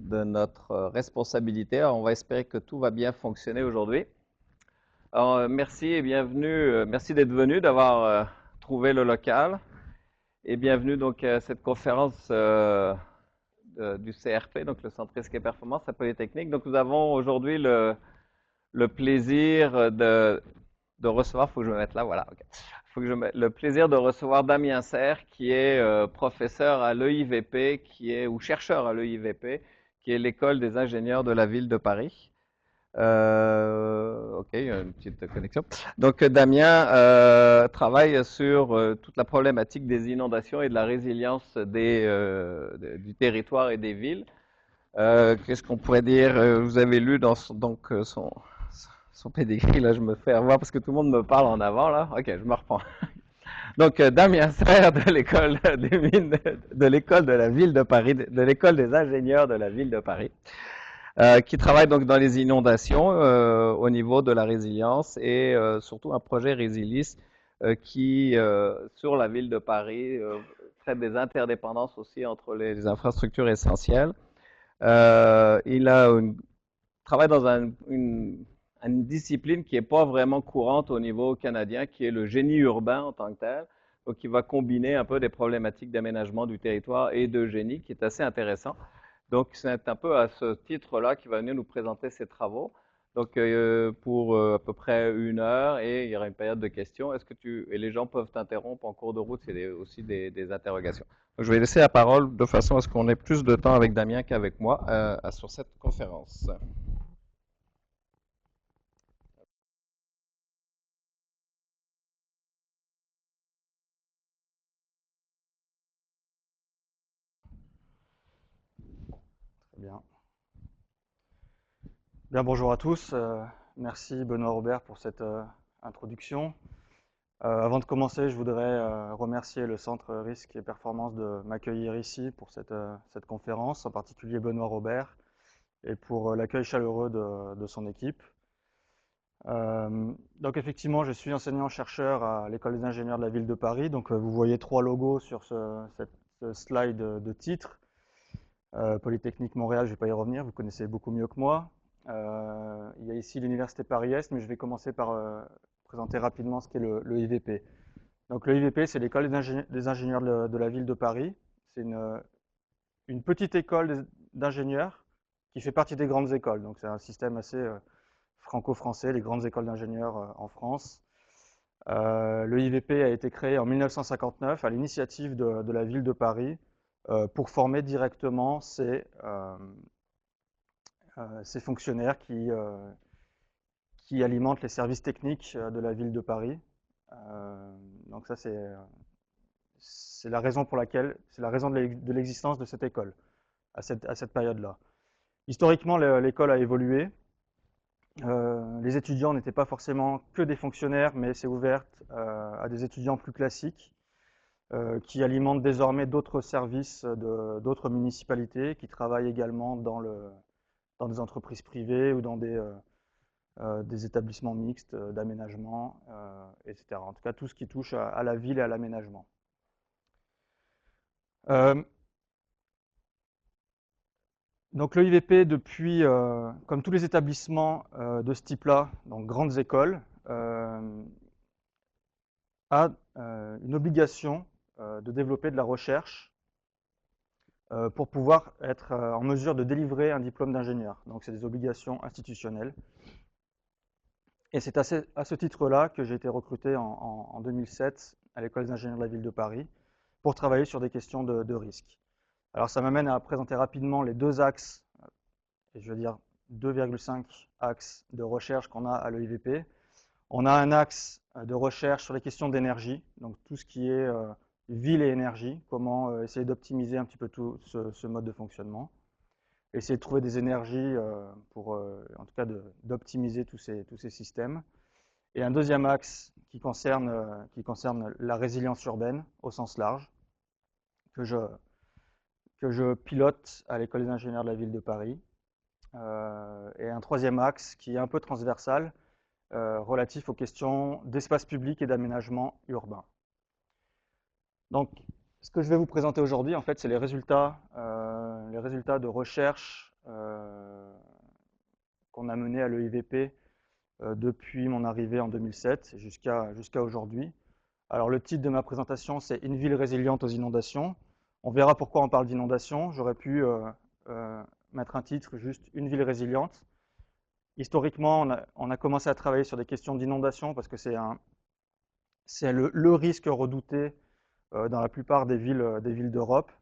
de notre responsabilité. Alors, on va espérer que tout va bien fonctionner aujourd'hui. Alors, merci et bienvenue. Merci d'être venu, d'avoir trouvé le local. Et bienvenue donc à cette conférence du CRP, donc le Centre Risque et Performance à Polytechnique. Donc, nous avons aujourd'hui le plaisir de recevoir, il faut que je me mette là, voilà. Okay. Faut que le plaisir de recevoir Damien Serre, qui est professeur à l'EIVP, ou chercheur à l'EIVP, qui est l'école des ingénieurs de la ville de Paris. Ok, il y a une petite connexion. Donc Damien travaille sur toute la problématique des inondations et de la résilience du territoire et des villes. Qu'est-ce qu'on pourrait dire? Vous avez lu dans son pedigree, là je me fais avoir parce que tout le monde me parle en avant là. Ok, je me reprends. Donc Damien Serre de l'école des mines, de l'école de la ville de Paris, de l'école des ingénieurs de la ville de Paris, qui travaille donc dans les inondations au niveau de la résilience et surtout un projet Résilis qui sur la ville de Paris traite des interdépendances aussi entre les infrastructures essentielles. Travaille dans une discipline qui n'est pas vraiment courante au niveau canadien, qui est le génie urbain en tant que tel, donc qui va combiner un peu des problématiques d'aménagement du territoire et de génie, qui est assez intéressant. Donc c'est un peu à ce titre-là qu'il va venir nous présenter ses travaux. Donc pour à peu près 1 heure, et il y aura une période de questions. Et les gens peuvent t'interrompre en cours de route, c'est aussi des interrogations. Donc, je vais laisser la parole de façon à ce qu'on ait plus de temps avec Damien qu'avec moi sur cette conférence. Bien. Bien, bonjour à tous. Merci Benoît Robert pour cette introduction. Avant de commencer, je voudrais remercier le Centre Risque et Performance de m'accueillir ici pour cette conférence, en particulier Benoît Robert, et pour l'accueil chaleureux de son équipe. Donc effectivement, je suis enseignant-chercheur à l'École des ingénieurs de la ville de Paris. Donc vous voyez 3 logos sur ce slide de titre. Polytechnique Montréal, je ne vais pas y revenir, vous connaissez beaucoup mieux que moi. Il y a ici l'Université Paris-Est, mais je vais commencer par présenter rapidement ce qu'est le IVP. Donc le IVP, c'est l'École des ingénieurs de la ville de Paris. C'est une petite école d'ingénieurs qui fait partie des grandes écoles. Donc c'est un système assez franco-français, les grandes écoles d'ingénieurs en France. Le IVP a été créé en 1959 à l'initiative de la ville de Paris pour former directement ces fonctionnaires qui alimentent les services techniques de la ville de Paris. Donc ça, c'est la raison pour laquelle, c'est la raison de l'existence de cette école à cette période-là. Historiquement, l'école a évolué. Les étudiants n'étaient pas forcément que des fonctionnaires, mais c'est ouvert à des étudiants plus classiques qui alimentent désormais d'autres services d'autres municipalités, qui travaillent également dans des entreprises privées ou dans des établissements mixtes d'aménagement, etc. En tout cas, tout ce qui touche à la ville et à l'aménagement. Donc le IVP, depuis, comme tous les établissements de ce type-là, donc grandes écoles, a une obligation de développer de la recherche pour pouvoir être en mesure de délivrer un diplôme d'ingénieur. Donc c'est des obligations institutionnelles. Et c'est à ce titre-là que j'ai été recruté en 2007 à l'École des ingénieurs de la ville de Paris pour travailler sur des questions de risque. Alors ça m'amène à présenter rapidement les 2 axes, et je veux dire 2,5 axes de recherche qu'on a à l'EIVP. On a un axe de recherche sur les questions d'énergie, donc tout ce qui est ville et énergie, comment essayer d'optimiser un petit peu tout ce mode de fonctionnement. Essayer de trouver des énergies pour, en tout cas, d'optimiser tous ces systèmes. Et un deuxième axe qui concerne la résilience urbaine au sens large, que je pilote à l'École des ingénieurs de la ville de Paris. Et un troisième axe qui est un peu transversal, relatif aux questions d'espace public et d'aménagement urbain. Donc, ce que je vais vous présenter aujourd'hui, en fait, c'est les résultats de recherche qu'on a mené à l'EIVP depuis mon arrivée en 2007 jusqu'à aujourd'hui. Alors le titre de ma présentation, c'est Une ville résiliente aux inondations. On verra pourquoi on parle d'inondations. J'aurais pu mettre un titre juste Une ville résiliente. Historiquement, on a commencé à travailler sur des questions d'inondation parce que c'est le risque redouté dans la plupart des villes d'Europe.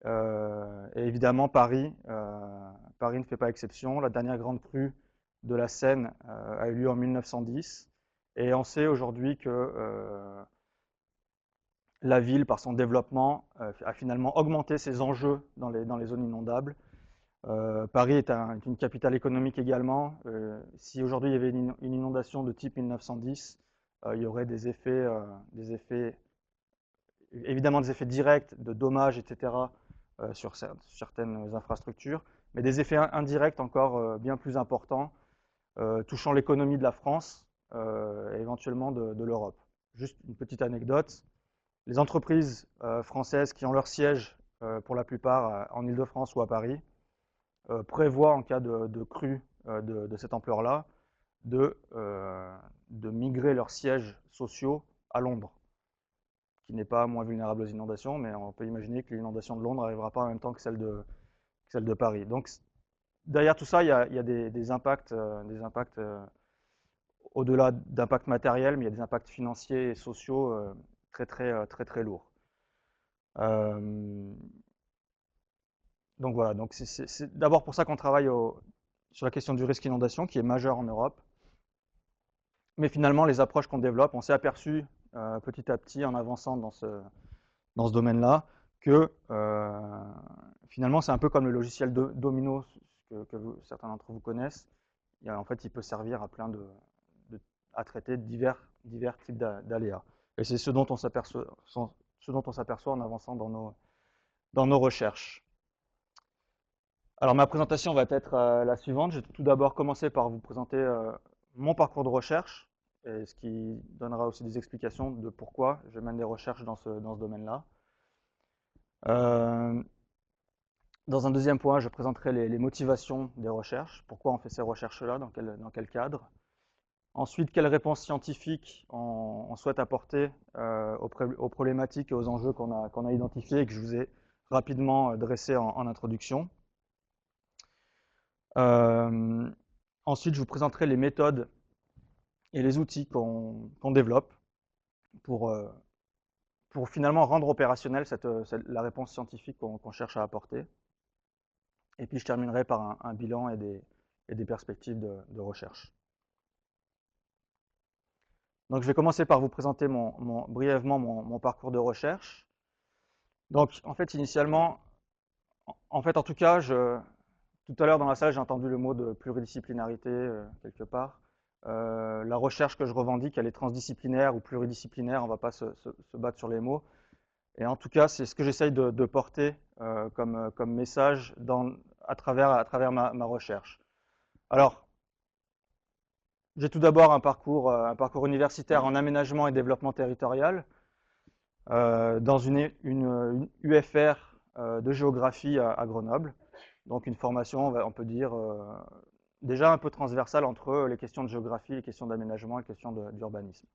Et évidemment, Paris ne fait pas exception. La dernière grande crue de la Seine a eu lieu en 1910. Et on sait aujourd'hui que la ville, par son développement, a finalement augmenté ses enjeux dans les zones inondables. Paris est une capitale économique également. Si aujourd'hui il y avait une inondation de type 1910, il y aurait des effets, évidemment des effets directs de dommages, etc., sur certaines infrastructures, mais des effets indirects encore bien plus importants, touchant l'économie de la France et éventuellement de l'Europe. Juste une petite anecdote, les entreprises françaises qui ont leur siège pour la plupart en Île-de-France ou à Paris prévoient en cas de crue de cette ampleur-là de migrer leurs sièges sociaux à Londres, qui n'est pas moins vulnérable aux inondations, mais on peut imaginer que l'inondation de Londres n'arrivera pas en même temps que celle de Paris. Donc derrière tout ça, il y a des impacts, au-delà d'impacts matériels, mais il y a des impacts financiers et sociaux très lourds. Donc voilà, donc c'est d'abord pour ça qu'on travaille sur la question du risque inondation, qui est majeur en Europe. Mais finalement, les approches qu'on développe, on s'est aperçu petit à petit en avançant dans ce domaine-là que finalement, c'est un peu comme le logiciel Domino que certains d'entre vous connaissent. En fait, il peut servir à à traiter divers types d'aléas. Et c'est ce dont on s'aperçoit en avançant dans nos recherches. Alors ma présentation va être la suivante. Je vais tout d'abord commencer par vous présenter mon parcours de recherche, et ce qui donnera aussi des explications de pourquoi je mène des recherches dans ce domaine-là. Dans un deuxième point, je présenterai les motivations des recherches, pourquoi on fait ces recherches-là, dans quel cadre. Ensuite, quelles réponses scientifiques on souhaite apporter aux problématiques et aux enjeux qu'on a identifiés et que je vous ai rapidement dressés en introduction. Ensuite, je vous présenterai les méthodes et les outils qu'on développe pour finalement rendre opérationnelle la réponse scientifique qu'on cherche à apporter. Et puis je terminerai par un bilan et des perspectives de recherche. Donc je vais commencer par vous présenter brièvement mon parcours de recherche. Donc en fait initialement, en tout cas, tout à l'heure dans la salle j'ai entendu le mot de pluridisciplinarité quelque part. La recherche que je revendique, elle est transdisciplinaire ou pluridisciplinaire, on ne va pas se battre sur les mots. Et en tout cas, c'est ce que j'essaye de porter comme message à travers ma recherche. Alors, j'ai tout d'abord un parcours universitaire en aménagement et développement territorial dans une UFR de géographie à Grenoble. Donc une formation, on peut dire, déjà un peu transversale entre les questions de géographie, les questions d'aménagement et les questions d'urbanisme.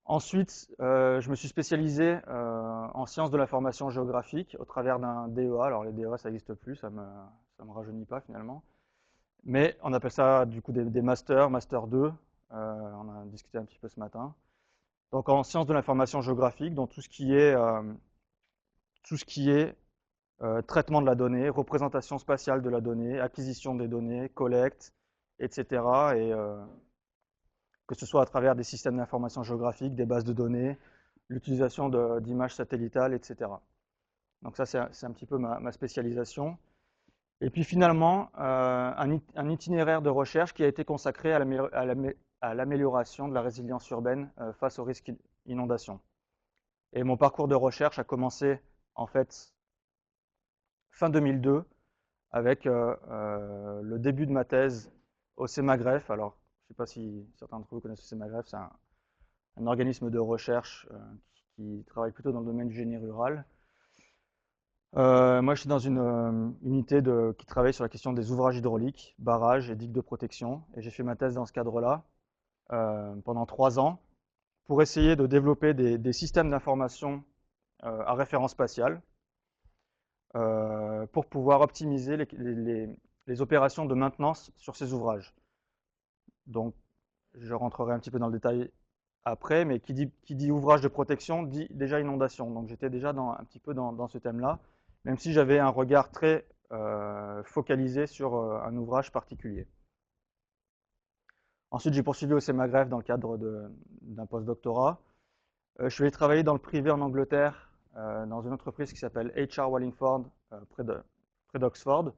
Ensuite, je me suis spécialisé en sciences de l'information géographique au travers d'un DEA. Alors les DEA, ça n'existe plus, ça me rajeunit pas finalement. Mais on appelle ça du coup des masters, master 2. On a discuté un petit peu ce matin. Donc en sciences de l'information géographique, donc tout ce qui est traitement de la donnée, représentation spatiale de la donnée, acquisition des données, collecte, etc. Et que ce soit à travers des systèmes d'information géographique, des bases de données, l'utilisation d'images satellitales, etc. Donc ça, c'est un petit peu ma spécialisation. Et puis finalement, un itinéraire de recherche qui a été consacré à l'amélioration de la résilience urbaine face aux risques d'inondation. Et mon parcours de recherche a commencé en fait fin 2002 avec le début de ma thèse au CEMAGREF. Alors, je ne sais pas si certains d'entre vous connaissent le CEMAGREF, c'est un organisme de recherche qui travaille plutôt dans le domaine du génie rural. Moi, je suis dans une unité qui travaille sur la question des ouvrages hydrauliques, barrages et digues de protection. Et j'ai fait ma thèse dans ce cadre-là pendant 3 ans pour essayer de développer des systèmes d'information à référence spatiale pour pouvoir optimiser les opérations de maintenance sur ces ouvrages. Donc, je rentrerai un petit peu dans le détail après, mais qui dit ouvrage de protection dit déjà inondation. Donc, j'étais déjà un petit peu dans ce thème-là, même si j'avais un regard très focalisé sur un ouvrage particulier. Ensuite, j'ai poursuivi au CEMAGREF dans le cadre d'un post-doctorat. Je suis allé travailler dans le privé en Angleterre, dans une entreprise qui s'appelle HR Wallingford, près d'Oxford,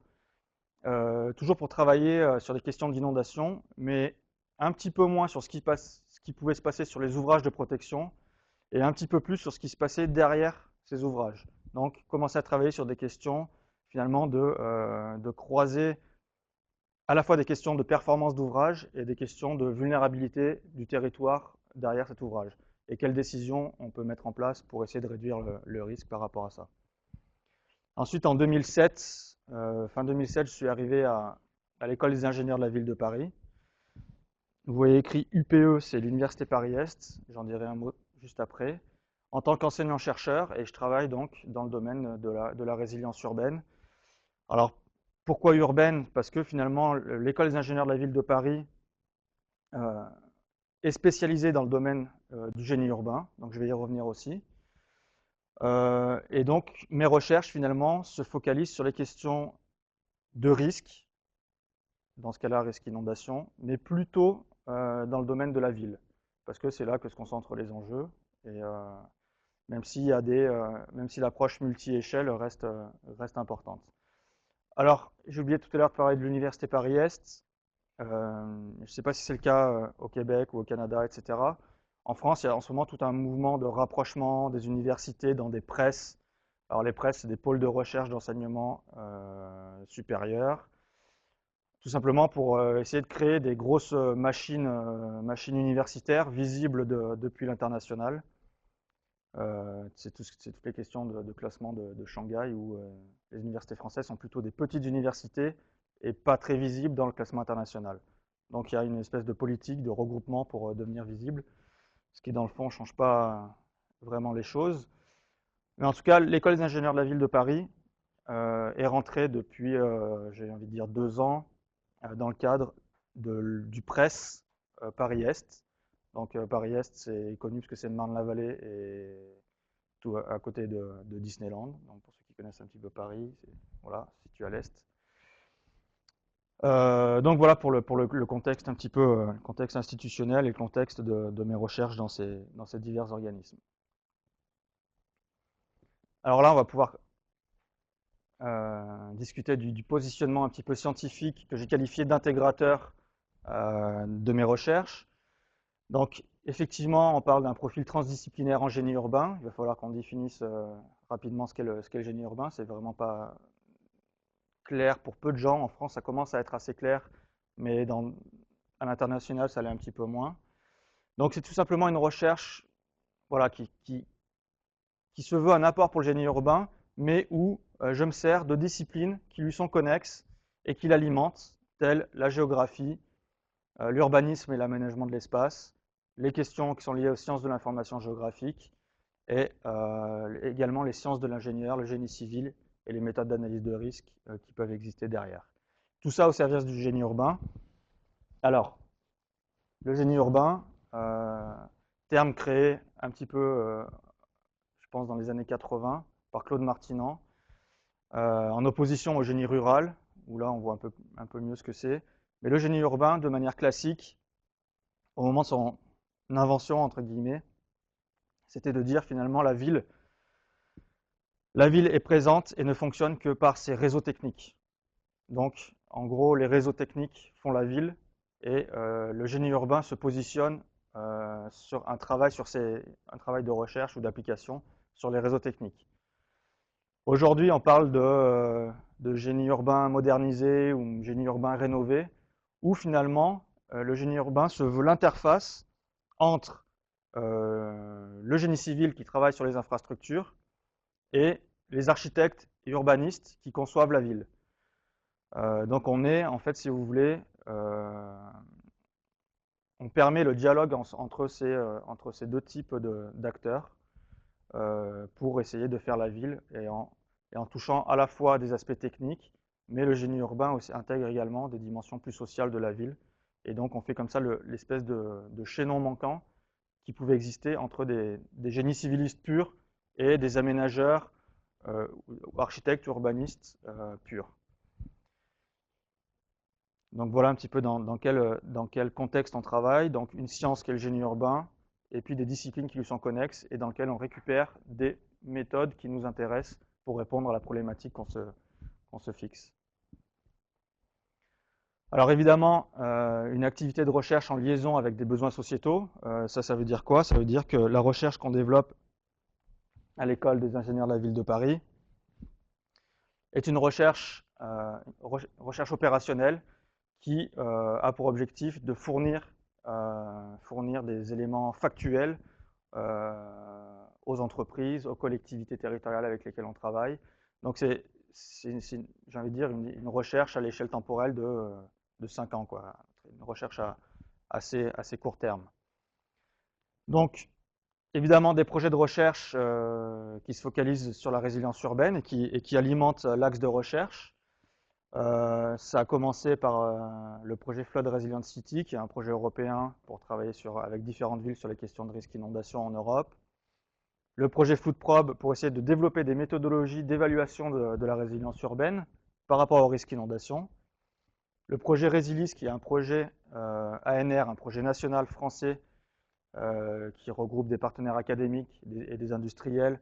toujours pour travailler sur les questions d'inondation, mais un petit peu moins sur ce qui pouvait se passer sur les ouvrages de protection et un petit peu plus sur ce qui se passait derrière ces ouvrages. Donc, commencer à travailler sur des questions finalement de croiser à la fois des questions de performance d'ouvrage et des questions de vulnérabilité du territoire derrière cet ouvrage. Et quelles décisions on peut mettre en place pour essayer de réduire le risque par rapport à ça. Ensuite, en 2007, fin 2007, je suis arrivé à l'école des ingénieurs de la ville de Paris. Vous voyez écrit UPE, c'est l'Université Paris-Est, j'en dirai un mot juste après, en tant qu'enseignant-chercheur, et je travaille donc dans le domaine de la résilience urbaine. Alors, pourquoi urbaine? Parce que finalement, l'école des ingénieurs de la ville de Paris est spécialisée dans le domaine du génie urbain, donc je vais y revenir aussi. Et donc, mes recherches finalement se focalisent sur les questions de risque, dans ce cas-là, risque inondation, mais plutôt dans le domaine de la ville, parce que c'est là que se concentrent les enjeux. Et même si l'approche multi-échelle reste importante. Alors, j'ai oublié tout à l'heure de parler de l'Université Paris-Est. Je ne sais pas si c'est le cas au Québec ou au Canada, etc. En France, il y a en ce moment tout un mouvement de rapprochement des universités dans des presses. Alors les presses, c'est des pôles de recherche d'enseignement supérieur. Tout simplement pour essayer de créer des grosses machines universitaires visibles depuis l'international. C'est toutes les questions de classement de Shanghai où les universités françaises sont plutôt des petites universités et pas très visibles dans le classement international. Donc il y a une espèce de politique de regroupement pour devenir visible, ce qui dans le fond ne change pas vraiment les choses. Mais en tout cas, l'école des ingénieurs de la ville de Paris est rentrée depuis, j'ai envie de dire, 2 ans dans le cadre du PRESS Paris-Est. Donc Paris-Est, c'est connu parce que c'est Marne-la-Vallée et tout à côté de Disneyland. Donc pour ceux qui connaissent un petit peu Paris, voilà, situé à l'est. Donc voilà pour le contexte un petit peu, contexte institutionnel et le contexte de mes recherches dans ces divers organismes. Alors là, on va pouvoir discuter du positionnement un petit peu scientifique que j'ai qualifié d'intégrateur de mes recherches. Donc effectivement, on parle d'un profil transdisciplinaire en génie urbain. Il va falloir qu'on définisse rapidement ce qu'est le génie urbain. C'est vraiment pas clair pour peu de gens. En France, ça commence à être assez clair, mais à l'international, ça l'est un petit peu moins. Donc c'est tout simplement une recherche voilà, qui se veut un apport pour le génie urbain, mais où je me sers de disciplines qui lui sont connexes et qui l'alimentent, telles la géographie, l'urbanisme et l'aménagement de l'espace, les questions qui sont liées aux sciences de l'information géographique et également les sciences de l'ingénieur, le génie civil et les méthodes d'analyse de risque qui peuvent exister derrière. Tout ça au service du génie urbain. Alors, le génie urbain, terme créé un petit peu, je pense, dans les années 80 par Claude Martinan, en opposition au génie rural, où là on voit un peu mieux ce que c'est. Mais le génie urbain, de manière classique, au moment de son invention, entre guillemets, c'était de dire finalement la ville est présente et ne fonctionne que par ses réseaux techniques. Donc, en gros, les réseaux techniques font la ville et le génie urbain se positionne sur un travail de recherche ou d'application sur les réseaux techniques. Aujourd'hui, on parle de génie urbain modernisé ou génie urbain rénové, où finalement, le génie urbain se veut l'interface entre le génie civil qui travaille sur les infrastructures et les architectes et urbanistes qui conçoivent la ville. Donc on est, en fait, si vous voulez, on permet le dialogue entre ces deux types d'acteurs pour essayer de faire la ville et en touchant à la fois des aspects techniques, mais le génie urbain aussi intègre également des dimensions plus sociales de la ville. Et donc on fait comme ça l'espèce de chaînon manquant qui pouvait exister entre des génies civilistes purs et des aménageurs ou architectes urbanistes purs. Donc voilà un petit peu dans quel contexte on travaille. Donc une science qui est le génie urbain, et puis des disciplines qui lui sont connexes et dans lesquelles on récupère des méthodes qui nous intéressent pour répondre à la problématique qu'on se fixe. Alors évidemment, une activité de recherche en liaison avec des besoins sociétaux, ça veut dire quoi? Ça veut dire que la recherche qu'on développe à l'école des ingénieurs de la ville de Paris est une recherche opérationnelle qui a pour objectif de fournir des éléments factuels aux entreprises, aux collectivités territoriales avec lesquelles on travaille. Donc c'est j'ai envie de dire, une recherche à l'échelle temporelle de 5 ans, quoi. Une recherche à assez court terme. Donc, évidemment, des projets de recherche qui se focalisent sur la résilience urbaine et qui alimentent l'axe de recherche. Ça a commencé par le projet Flood Resilient City, qui est un projet européen pour travailler avec différentes villes sur les questions de risque d'inondation en Europe. Le projet Floodprobe pour essayer de développer des méthodologies d'évaluation de la résilience urbaine par rapport au risque d'inondation. Le projet Resilis, qui est un projet ANR, un projet national français qui regroupe des partenaires académiques et des industriels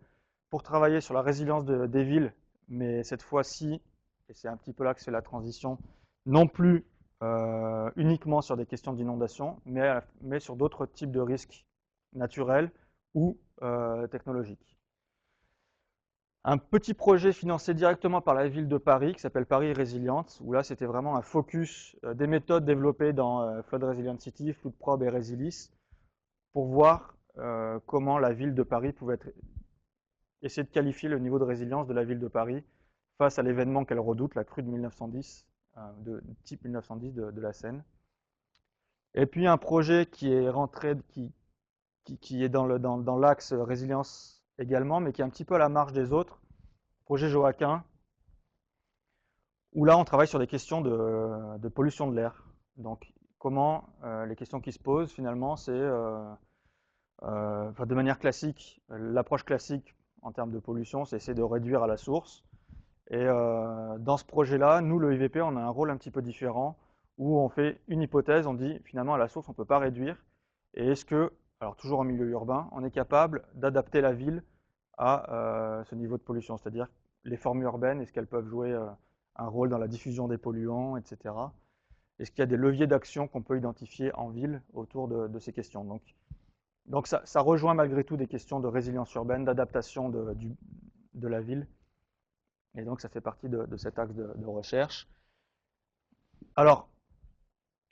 pour travailler sur la résilience des villes, mais cette fois-ci, et c'est un petit peu là que c'est la transition, non plus uniquement sur des questions d'inondation, mais sur d'autres types de risques naturels ou technologiques. Un petit projet financé directement par la ville de Paris qui s'appelle Paris Résiliente, où là c'était vraiment un focus des méthodes développées dans Flood Resilient City, Floodprobe et Resilis, pour voir comment la ville de Paris pouvait essayer de qualifier le niveau de résilience de la ville de Paris face à l'événement qu'elle redoute, la crue de 1910, de type 1910 de la Seine. Et puis un projet qui est rentré, qui est dans l'axe résilience également, mais qui est un petit peu à la marge des autres, projet Joaquin, où là on travaille sur des questions de pollution de l'air. Donc comment les questions qui se posent finalement, c'est de manière classique, l'approche classique en termes de pollution, c'est essayer de réduire à la source. Et dans ce projet-là, nous, le IVP, on a un rôle un petit peu différent où on fait une hypothèse, on dit finalement à la source, on ne peut pas réduire. Et est-ce que, alors toujours en milieu urbain, on est capable d'adapter la ville à ce niveau de pollution, c'est-à-dire les formes urbaines, est-ce qu'elles peuvent jouer un rôle dans la diffusion des polluants, etc. Est-ce qu'il y a des leviers d'action qu'on peut identifier en ville autour de ces questions? Donc ça rejoint malgré tout des questions de résilience urbaine, d'adaptation de la ville. Et donc ça fait partie de cet axe de recherche. Alors,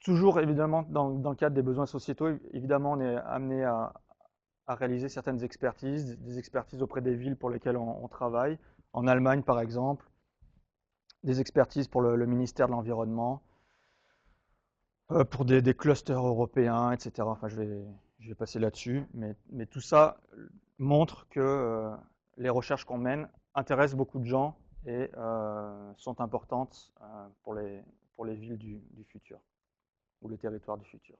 toujours évidemment dans le cadre des besoins sociétaux, évidemment on est amené à réaliser certaines expertises, des expertises auprès des villes pour lesquelles on travaille. En Allemagne par exemple, des expertises pour le ministère de l'Environnement, pour des clusters européens, etc. Enfin, je vais passer là-dessus, mais tout ça montre que les recherches qu'on mène intéressent beaucoup de gens et sont importantes pour les villes du futur ou les territoires du futur.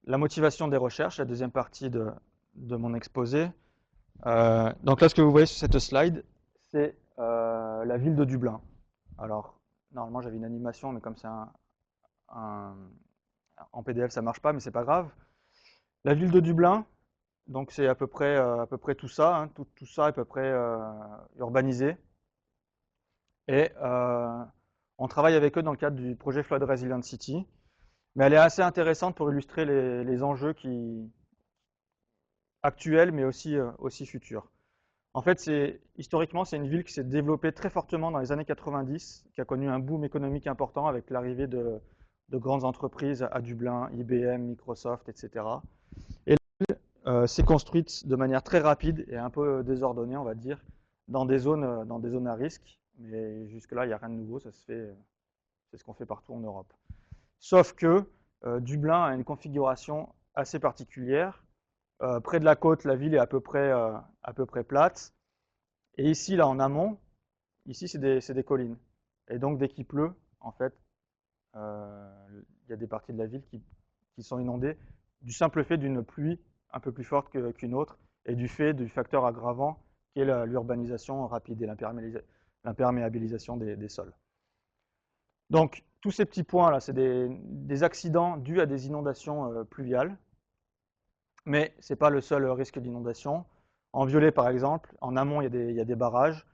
La motivation des recherches, la deuxième partie de mon exposé. Donc là, ce que vous voyez sur cette slide, c'est la ville de Dublin. Alors, normalement, j'avais une animation, mais comme c'est en PDF, ça ne marche pas, mais c'est pas grave. La ville de Dublin, donc c'est à peu près tout ça, hein, tout ça est à peu près urbanisé. Et on travaille avec eux dans le cadre du projet Flood Resilient City. Mais elle est assez intéressante pour illustrer les enjeux actuels, mais aussi futurs. En fait, historiquement, c'est une ville qui s'est développée très fortement dans les années 90, qui a connu un boom économique important avec l'arrivée de grandes entreprises à Dublin, IBM, Microsoft, etc. Et la ville s'est construite de manière très rapide et un peu désordonnée, on va dire, dans des zones à risque. Mais jusque-là, il n'y a rien de nouveau, ça se fait, c'est ce qu'on fait partout en Europe. Sauf que Dublin a une configuration assez particulière. Près de la côte, la ville est à peu près plate. Et ici, là, en amont, ici, c'est des collines. Et donc, dès qu'il pleut, en fait, il y a des parties de la ville qui sont inondées du simple fait d'une pluie un peu plus forte qu'une autre et du fait du facteur aggravant qui est l'urbanisation rapide et l'imperméabilisation des sols. Donc, tous ces petits points-là, c'est des accidents dus à des inondations pluviales, mais ce n'est pas le seul risque d'inondation. En violet, par exemple, en amont, il y a des barrages.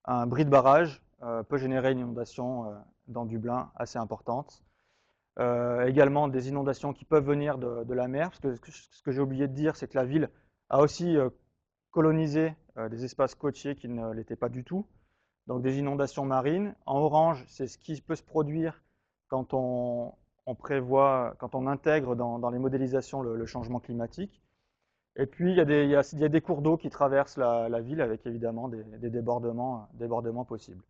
Un bris de barrage peut générer une inondation dans Dublin assez importante. Également des inondations qui peuvent venir de la mer, parce que ce que j'ai oublié de dire, c'est que la ville a aussi colonisé des espaces côtiers qui ne l'étaient pas du tout. Donc des inondations marines. En orange, c'est ce qui peut se produire quand on prévoit, quand on intègre dans les modélisations le changement climatique. Et puis il y a des cours d'eau qui traversent la ville avec évidemment des débordements possibles.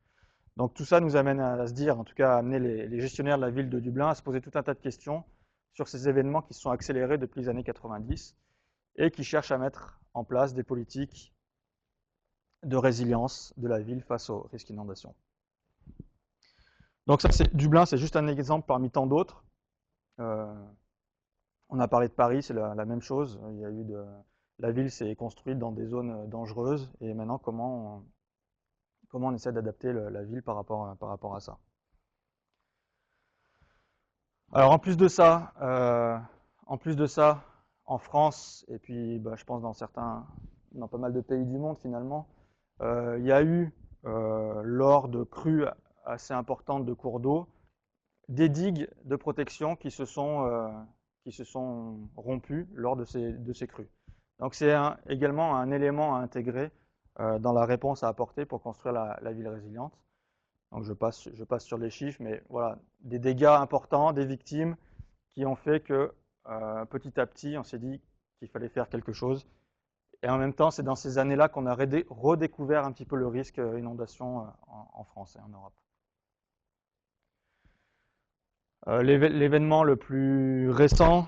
Donc tout ça nous amène à se dire, en tout cas à amener les gestionnaires de la ville de Dublin à se poser tout un tas de questions sur ces événements qui se sont accélérés depuis les années 90 et qui cherchent à mettre en place des politiques de résilience de la ville face aux risques d'inondation. Donc ça, Dublin, c'est juste un exemple parmi tant d'autres. On a parlé de Paris, c'est la même chose. La ville s'est construite dans des zones dangereuses et maintenant comment on essaie d'adapter la ville par rapport à ça. Alors en plus de ça, en France, et puis je pense dans pas mal de pays du monde finalement, il y a eu, lors de crues assez importantes de cours d'eau, des digues de protection qui se sont rompues lors de ces crues. Donc c'est également un élément à intégrer dans la réponse à apporter pour construire la ville résiliente. Donc je passe sur les chiffres, mais voilà, des dégâts importants, des victimes qui ont fait que petit à petit, on s'est dit qu'il fallait faire quelque chose. Et en même temps, c'est dans ces années-là qu'on a redécouvert un petit peu le risque inondation en France et en Europe. L'événement le plus récent,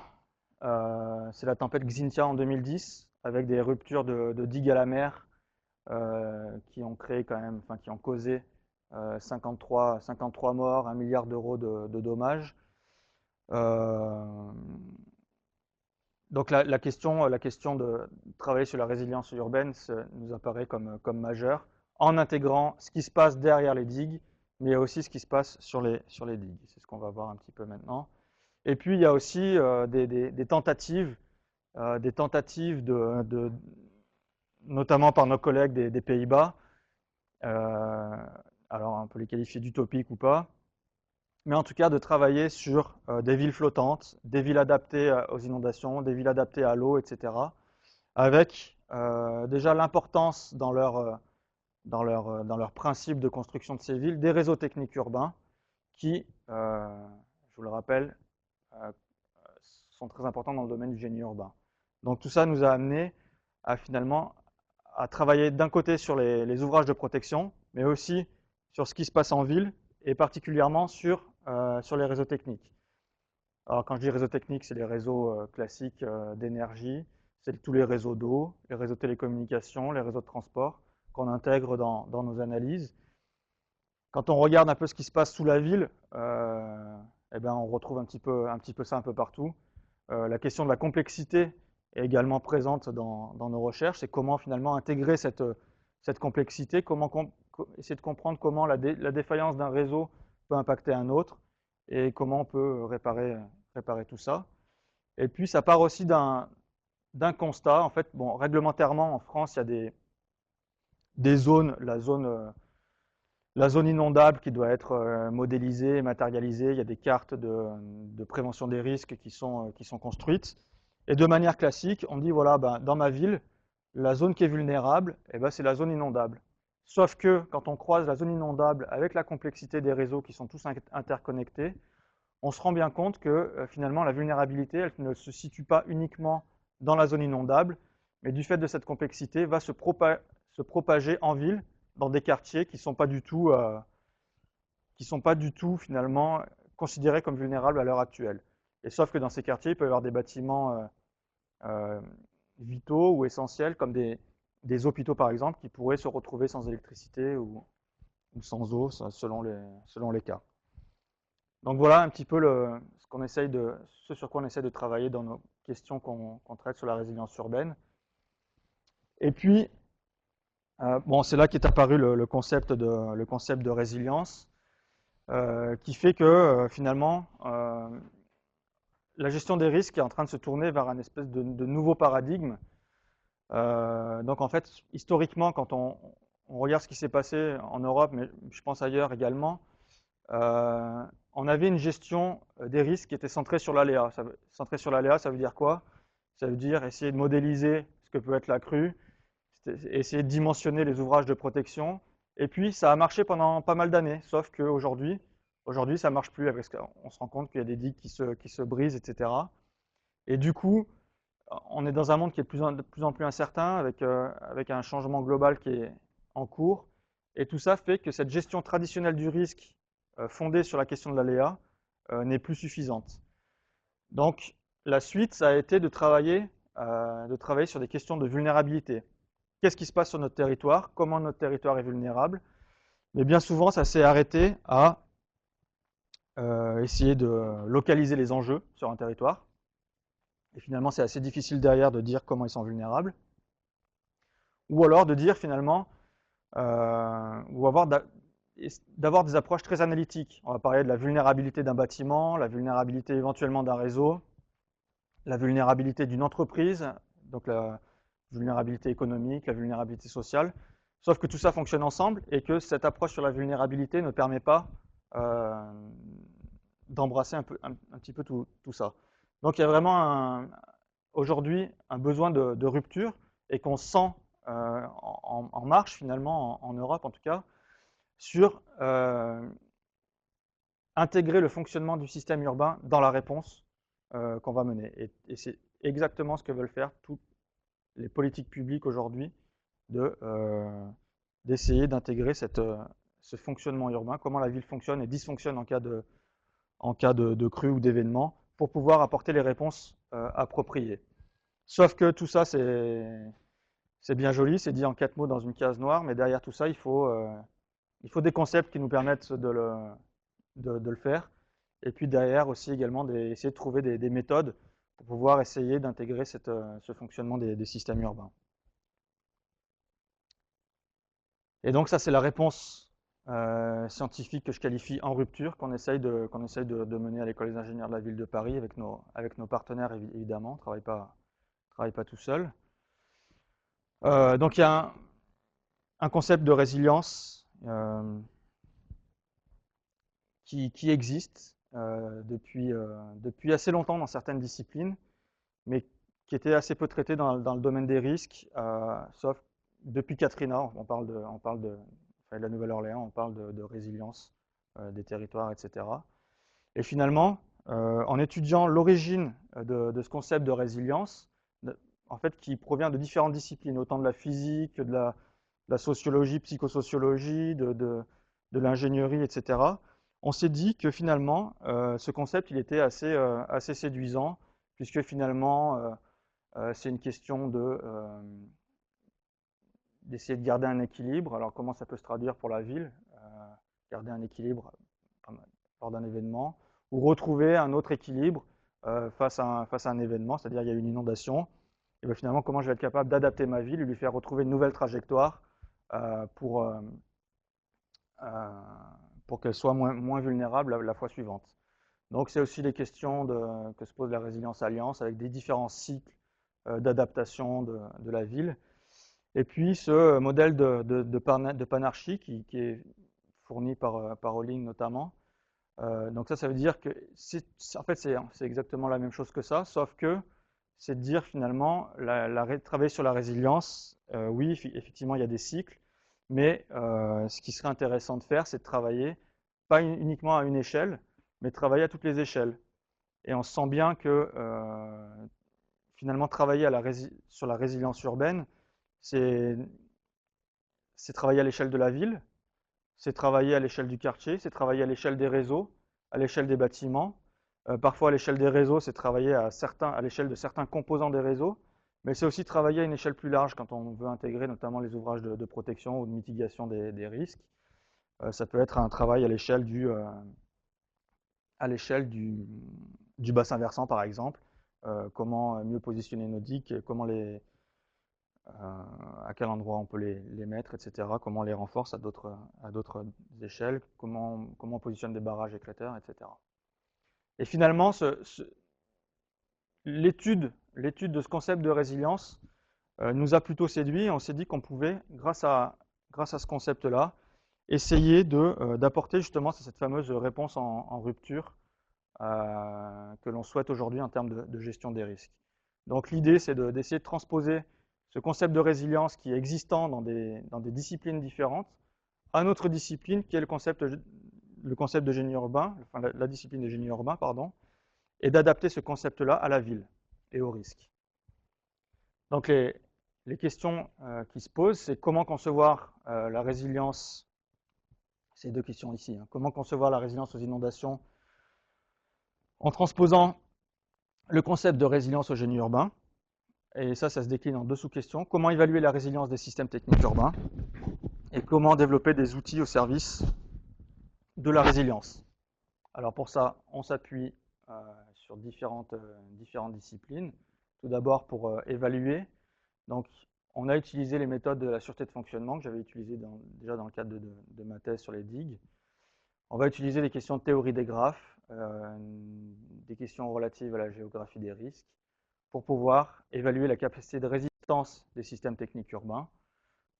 c'est la tempête Xynthia en 2010, avec des ruptures de digues à la mer qui ont causé 53 morts, 1 milliard d'euros de dommages. Donc la question de travailler sur la résilience urbaine nous apparaît comme majeure, en intégrant ce qui se passe derrière les digues, mais aussi ce qui se passe sur les digues. C'est ce qu'on va voir un petit peu maintenant. Et puis il y a aussi des tentatives, notamment par nos collègues des Pays-Bas, alors on peut les qualifier d'utopiques ou pas, mais en tout cas de travailler sur des villes flottantes, des villes adaptées aux inondations, des villes adaptées à l'eau, etc. Avec déjà l'importance dans leur principe de construction de ces villes, des réseaux techniques urbains qui, je vous le rappelle, sont très importants dans le domaine du génie urbain. Donc tout ça nous a amené à finalement à travailler d'un côté sur les ouvrages de protection, mais aussi sur ce qui se passe en ville, et particulièrement sur les réseaux techniques. Alors quand je dis réseaux techniques, c'est les réseaux classiques d'énergie, c'est tous les réseaux d'eau, les réseaux de télécommunications, les réseaux de transport qu'on intègre dans nos analyses. Quand on regarde un peu ce qui se passe sous la ville, on retrouve un petit peu ça un peu partout. La question de la complexité est également présente dans nos recherches. C'est comment finalement intégrer cette complexité, essayer de comprendre comment la défaillance d'un réseau peut impacter un autre et comment on peut réparer tout ça. Et puis ça part aussi d'un constat. En fait, réglementairement en France, il y a des zones, la zone inondable qui doit être modélisée, matérialisée. Il y a des cartes de prévention des risques qui sont construites. Et de manière classique, on dit voilà, dans ma ville, la zone qui est vulnérable, c'est la zone inondable. Sauf que quand on croise la zone inondable avec la complexité des réseaux qui sont tous interconnectés, on se rend bien compte que finalement la vulnérabilité, elle ne se situe pas uniquement dans la zone inondable, mais du fait de cette complexité, va se propager en ville dans des quartiers qui ne sont pas du tout, finalement considérés comme vulnérables à l'heure actuelle. Et sauf que dans ces quartiers, il peut y avoir des bâtiments euh, vitaux ou essentiels, comme des hôpitaux par exemple, qui pourraient se retrouver sans électricité ou sans eau, selon les cas. Donc voilà un petit peu ce sur quoi on essaie de travailler dans nos questions qu'on traite sur la résilience urbaine. Et puis, bon, c'est là qu'est apparu le concept de résilience, qui fait que finalement, la gestion des risques est en train de se tourner vers un espèce de nouveau paradigme. Donc en fait, historiquement, quand on regarde ce qui s'est passé en Europe, mais je pense ailleurs également, on avait une gestion des risques qui était centrée sur l'aléa. Centrée sur l'aléa, ça veut dire quoi? Ça veut dire essayer de modéliser ce que peut être la crue, essayer de dimensionner les ouvrages de protection. Et puis, ça a marché pendant pas mal d'années, sauf qu'aujourd'hui, ça ne marche plus, parce qu'on se rend compte qu'il y a des digues qui se brisent, etc. Et du coup, on est dans un monde qui est de plus en plus incertain, avec un changement global qui est en cours. Et tout ça fait que cette gestion traditionnelle du risque, fondée sur la question de l'aléa, n'est plus suffisante. Donc, la suite, ça a été de travailler sur des questions de vulnérabilité. Qu'est-ce qui se passe sur notre territoire? Comment notre territoire est vulnérable? Mais bien souvent, ça s'est arrêté à essayer de localiser les enjeux sur un territoire. Et finalement, c'est assez difficile derrière de dire comment ils sont vulnérables. Ou alors de dire finalement, ou d'avoir des approches très analytiques. On va parler de la vulnérabilité d'un bâtiment, la vulnérabilité éventuellement d'un réseau, la vulnérabilité d'une entreprise, donc la vulnérabilité économique, la vulnérabilité sociale. Sauf que tout ça fonctionne ensemble et que cette approche sur la vulnérabilité ne permet pas d'embrasser un petit peu tout ça. Donc il y a vraiment aujourd'hui un besoin de rupture et qu'on sent en marche finalement en Europe en tout cas sur intégrer le fonctionnement du système urbain dans la réponse qu'on va mener. Et c'est exactement ce que veulent faire toutes les politiques publiques aujourd'hui, d'essayer d'intégrer ce fonctionnement urbain, comment la ville fonctionne et dysfonctionne en cas de crue ou d'événement, pour pouvoir apporter les réponses appropriées. Sauf que tout ça, c'est bien joli, c'est dit en 4 mots dans une case noire, mais derrière tout ça, il faut des concepts qui nous permettent de le faire. Et puis derrière aussi également essayer de trouver des méthodes pour pouvoir essayer d'intégrer ce fonctionnement des systèmes urbains. Et donc ça, c'est la réponse scientifique que je qualifie en rupture, qu'on essaye de mener à l'École des ingénieurs de la ville de Paris avec nos partenaires évidemment, on ne travaille pas tout seul. Donc il y a un concept de résilience qui existe depuis assez longtemps dans certaines disciplines, mais qui était assez peu traité dans le domaine des risques, sauf depuis Katrina, on parle de la Nouvelle-Orléans, on parle de résilience des territoires, etc. Et finalement, en étudiant l'origine de ce concept de résilience, en fait, qui provient de différentes disciplines, autant de la physique que de la sociologie, psychosociologie, de l'ingénierie, etc., on s'est dit que finalement, ce concept, il était assez séduisant, puisque finalement, c'est une question d'essayer de garder un équilibre. Alors comment ça peut se traduire pour la ville? Garder un équilibre lors d'un événement, ou retrouver un autre équilibre face à un événement, c'est-à-dire il y a une inondation, et bien finalement comment je vais être capable d'adapter ma ville et lui faire retrouver une nouvelle trajectoire pour qu'elle soit moins vulnérable la fois suivante. Donc c'est aussi les questions que se pose la Résilience Alliance avec des différents cycles d'adaptation de la ville. Et puis ce modèle de panarchie qui est fourni par Olling notamment. Donc ça veut dire que en fait c'est exactement la même chose que ça, sauf que c'est de dire finalement travailler sur la résilience. Oui, effectivement il y a des cycles, mais ce qui serait intéressant de faire, c'est de travailler pas uniquement à une échelle, mais travailler à toutes les échelles. Et on sent bien que finalement travailler sur la résilience urbaine, c'est c'est travailler à l'échelle de la ville, c'est travailler à l'échelle du quartier, c'est travailler à l'échelle des réseaux, à l'échelle des bâtiments. Parfois, à l'échelle des réseaux, c'est travailler à l'échelle de certains composants des réseaux, mais c'est aussi travailler à une échelle plus large quand on veut intégrer notamment les ouvrages de protection ou de mitigation des risques. Ça peut être un travail à l'échelle du bassin versant, par exemple. Comment mieux positionner nos digues, à quel endroit on peut les mettre, etc. Comment on les renforce à d'autres échelles, comment on positionne des barrages écréteurs, etc. Et finalement, l'étude de ce concept de résilience nous a plutôt séduit. On s'est dit qu'on pouvait, grâce à ce concept-là, essayer d'apporter justement cette fameuse réponse en rupture que l'on souhaite aujourd'hui en termes de gestion des risques. Donc l'idée, c'est d'essayer de transposer ce concept de résilience qui est existant dans des disciplines différentes à notre discipline, qui est le concept de génie urbain, enfin la discipline de génie urbain, pardon, et d'adapter ce concept-là à la ville et aux risques. Donc les questions qui se posent, c'est comment concevoir la résilience, ces deux questions ici, hein, comment concevoir la résilience aux inondations en transposant le concept de résilience au génie urbain, et ça se décline en deux sous-questions. Comment évaluer la résilience des systèmes techniques urbains et comment développer des outils au service de la résilience. Alors pour ça, on s'appuie sur différentes disciplines. Tout d'abord pour évaluer. Donc on a utilisé les méthodes de la sûreté de fonctionnement que j'avais utilisées déjà dans le cadre de ma thèse sur les digues. On va utiliser des questions de théorie des graphes, des questions relatives à la géographie des risques, pour pouvoir évaluer la capacité de résistance des systèmes techniques urbains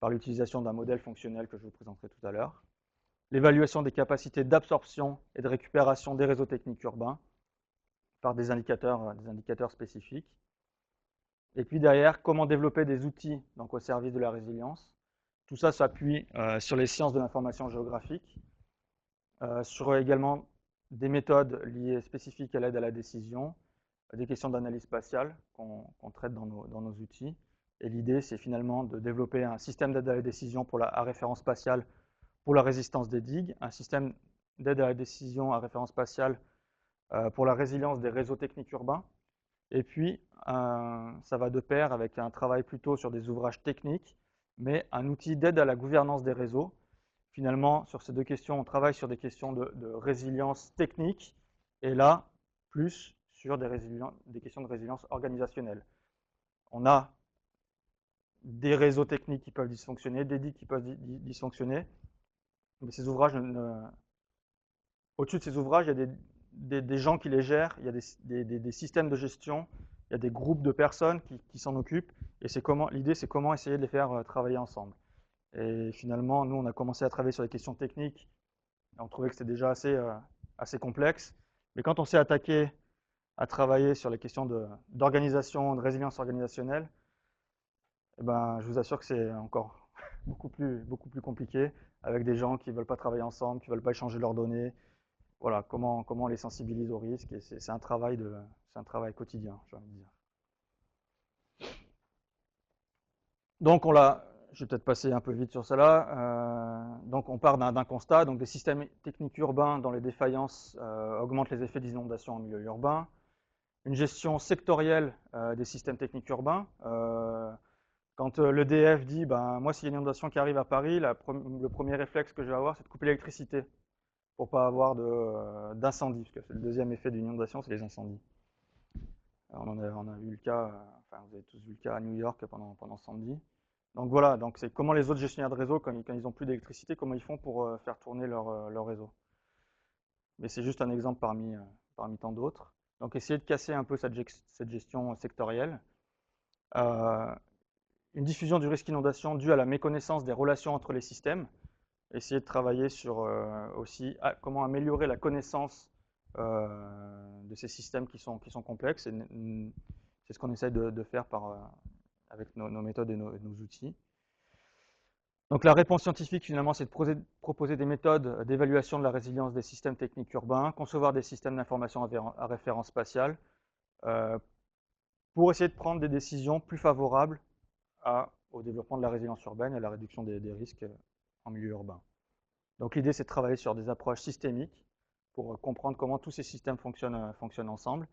par l'utilisation d'un modèle fonctionnel que je vous présenterai tout à l'heure, l'évaluation des capacités d'absorption et de récupération des réseaux techniques urbains par des indicateurs spécifiques, et puis derrière, comment développer des outils donc, au service de la résilience. Tout ça s'appuie sur les sciences de l'information géographique, sur également des méthodes liées spécifiques à l'aide à la décision, des questions d'analyse spatiale qu'on traite dans nos outils. Et l'idée, c'est finalement de développer un système d'aide à la décision à référence spatiale pour la résistance des digues, un système d'aide à la décision à référence spatiale pour la résilience des réseaux techniques urbains. Et puis, ça va de pair avec un travail plutôt sur des ouvrages techniques, mais un outil d'aide à la gouvernance des réseaux. Finalement, sur ces deux questions, on travaille sur des questions de résilience technique, et là, plus sur des questions de résilience organisationnelle. On a des réseaux techniques qui peuvent dysfonctionner, des digues qui peuvent dysfonctionner, mais ces ouvrages, au-dessus de ces ouvrages, il y a des gens qui les gèrent, il y a des systèmes de gestion, il y a des groupes de personnes qui s'en occupent, et l'idée, c'est comment essayer de les faire travailler ensemble. Et finalement, nous, on a commencé à travailler sur les questions techniques, et on trouvait que c'était déjà assez complexe, mais quand on s'est attaqué à travailler sur les questions d'organisation, de résilience organisationnelle, eh ben, je vous assure que c'est encore beaucoup plus compliqué, avec des gens qui ne veulent pas travailler ensemble, qui ne veulent pas échanger leurs données. Voilà, comment on les sensibilise au risque, et c'est un travail quotidien, j'ai envie de dire. Donc je vais peut-être passer un peu vite sur cela. Donc on part d'un constat, donc des systèmes techniques urbains dont les défaillances augmentent les effets d'inondation en milieu urbain. Une gestion sectorielle des systèmes techniques urbains. Quand l'EDF dit, moi s'il y a une inondation qui arrive à Paris, le premier réflexe que je vais avoir, c'est de couper l'électricité pour ne pas avoir d'incendie, parce que c'est le deuxième effet d'une inondation, c'est les incendies. Alors on a vu le cas, vous avez tous vu le cas à New York pendant l'incendie. Donc voilà, donc c'est comment les autres gestionnaires de réseau, quand ils n'ont plus d'électricité, comment ils font pour faire tourner leur réseau. Mais c'est juste un exemple parmi tant d'autres. Donc essayer de casser un peu cette gestion sectorielle. Une diffusion du risque inondation due à la méconnaissance des relations entre les systèmes. Essayer de travailler sur aussi comment améliorer la connaissance de ces systèmes qui sont complexes. C'est ce qu'on essaie de faire avec nos méthodes et nos outils. Donc la réponse scientifique, finalement, c'est de proposer des méthodes d'évaluation de la résilience des systèmes techniques urbains, concevoir des systèmes d'information à référence spatiale, pour essayer de prendre des décisions plus favorables à au développement de la résilience urbaine et à la réduction des risques en milieu urbain. Donc l'idée, c'est de travailler sur des approches systémiques pour comprendre comment tous ces systèmes fonctionnent ensemble.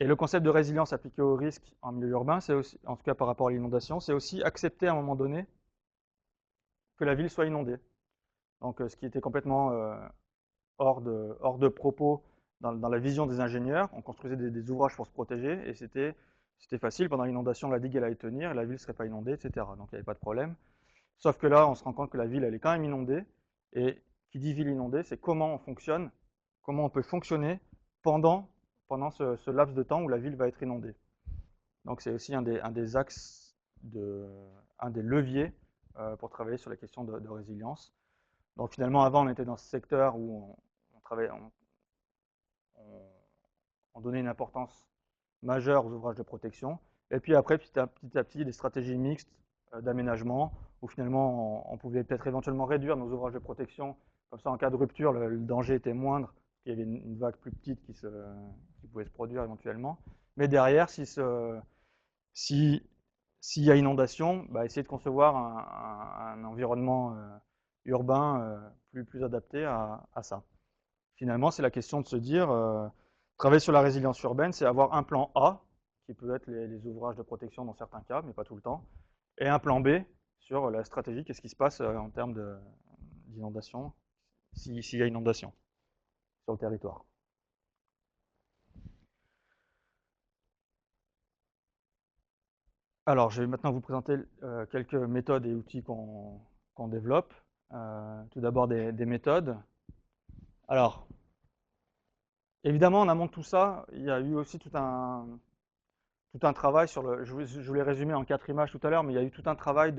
Et le concept de résilience appliqué au risque en milieu urbain, c'est aussi, en tout cas par rapport à l'inondation, c'est aussi accepter à un moment donné que la ville soit inondée. Donc ce qui était complètement hors de propos dans la vision des ingénieurs. On construisait des ouvrages pour se protéger et c'était facile. Pendant l'inondation, la digue elle allait tenir et la ville ne serait pas inondée, etc. Donc il n'y avait pas de problème. Sauf que là, on se rend compte que la ville elle est quand même inondée. Et qui dit ville inondée, c'est comment on fonctionne, comment on peut fonctionner pendant ce laps de temps où la ville va être inondée. Donc c'est aussi un des axes, un des leviers pour travailler sur les questions de résilience. Donc finalement, avant, on était dans ce secteur où on donnait une importance majeure aux ouvrages de protection. Et puis après, petit à petit, des stratégies mixtes d'aménagement, où finalement, on pouvait peut-être éventuellement réduire nos ouvrages de protection. Comme ça, en cas de rupture, le danger était moindre, parce qu'il y avait une vague plus petite qui pouvait se produire éventuellement. Mais derrière, s'il y a inondation, essayer de concevoir un environnement urbain plus adapté à ça. Finalement, c'est la question de se dire, travailler sur la résilience urbaine, c'est avoir un plan A, qui peut être les ouvrages de protection dans certains cas, mais pas tout le temps, et un plan B sur la stratégie, qu'est-ce qui se passe en termes d'inondation, s'il y a inondation sur le territoire. Alors, je vais maintenant vous présenter quelques méthodes et outils qu'on développe. Tout d'abord des méthodes. Alors, évidemment, en amont de tout ça, il y a eu aussi tout un travail sur le. Je vous l'ai résumé en 4 images tout à l'heure, mais il y a eu tout un travail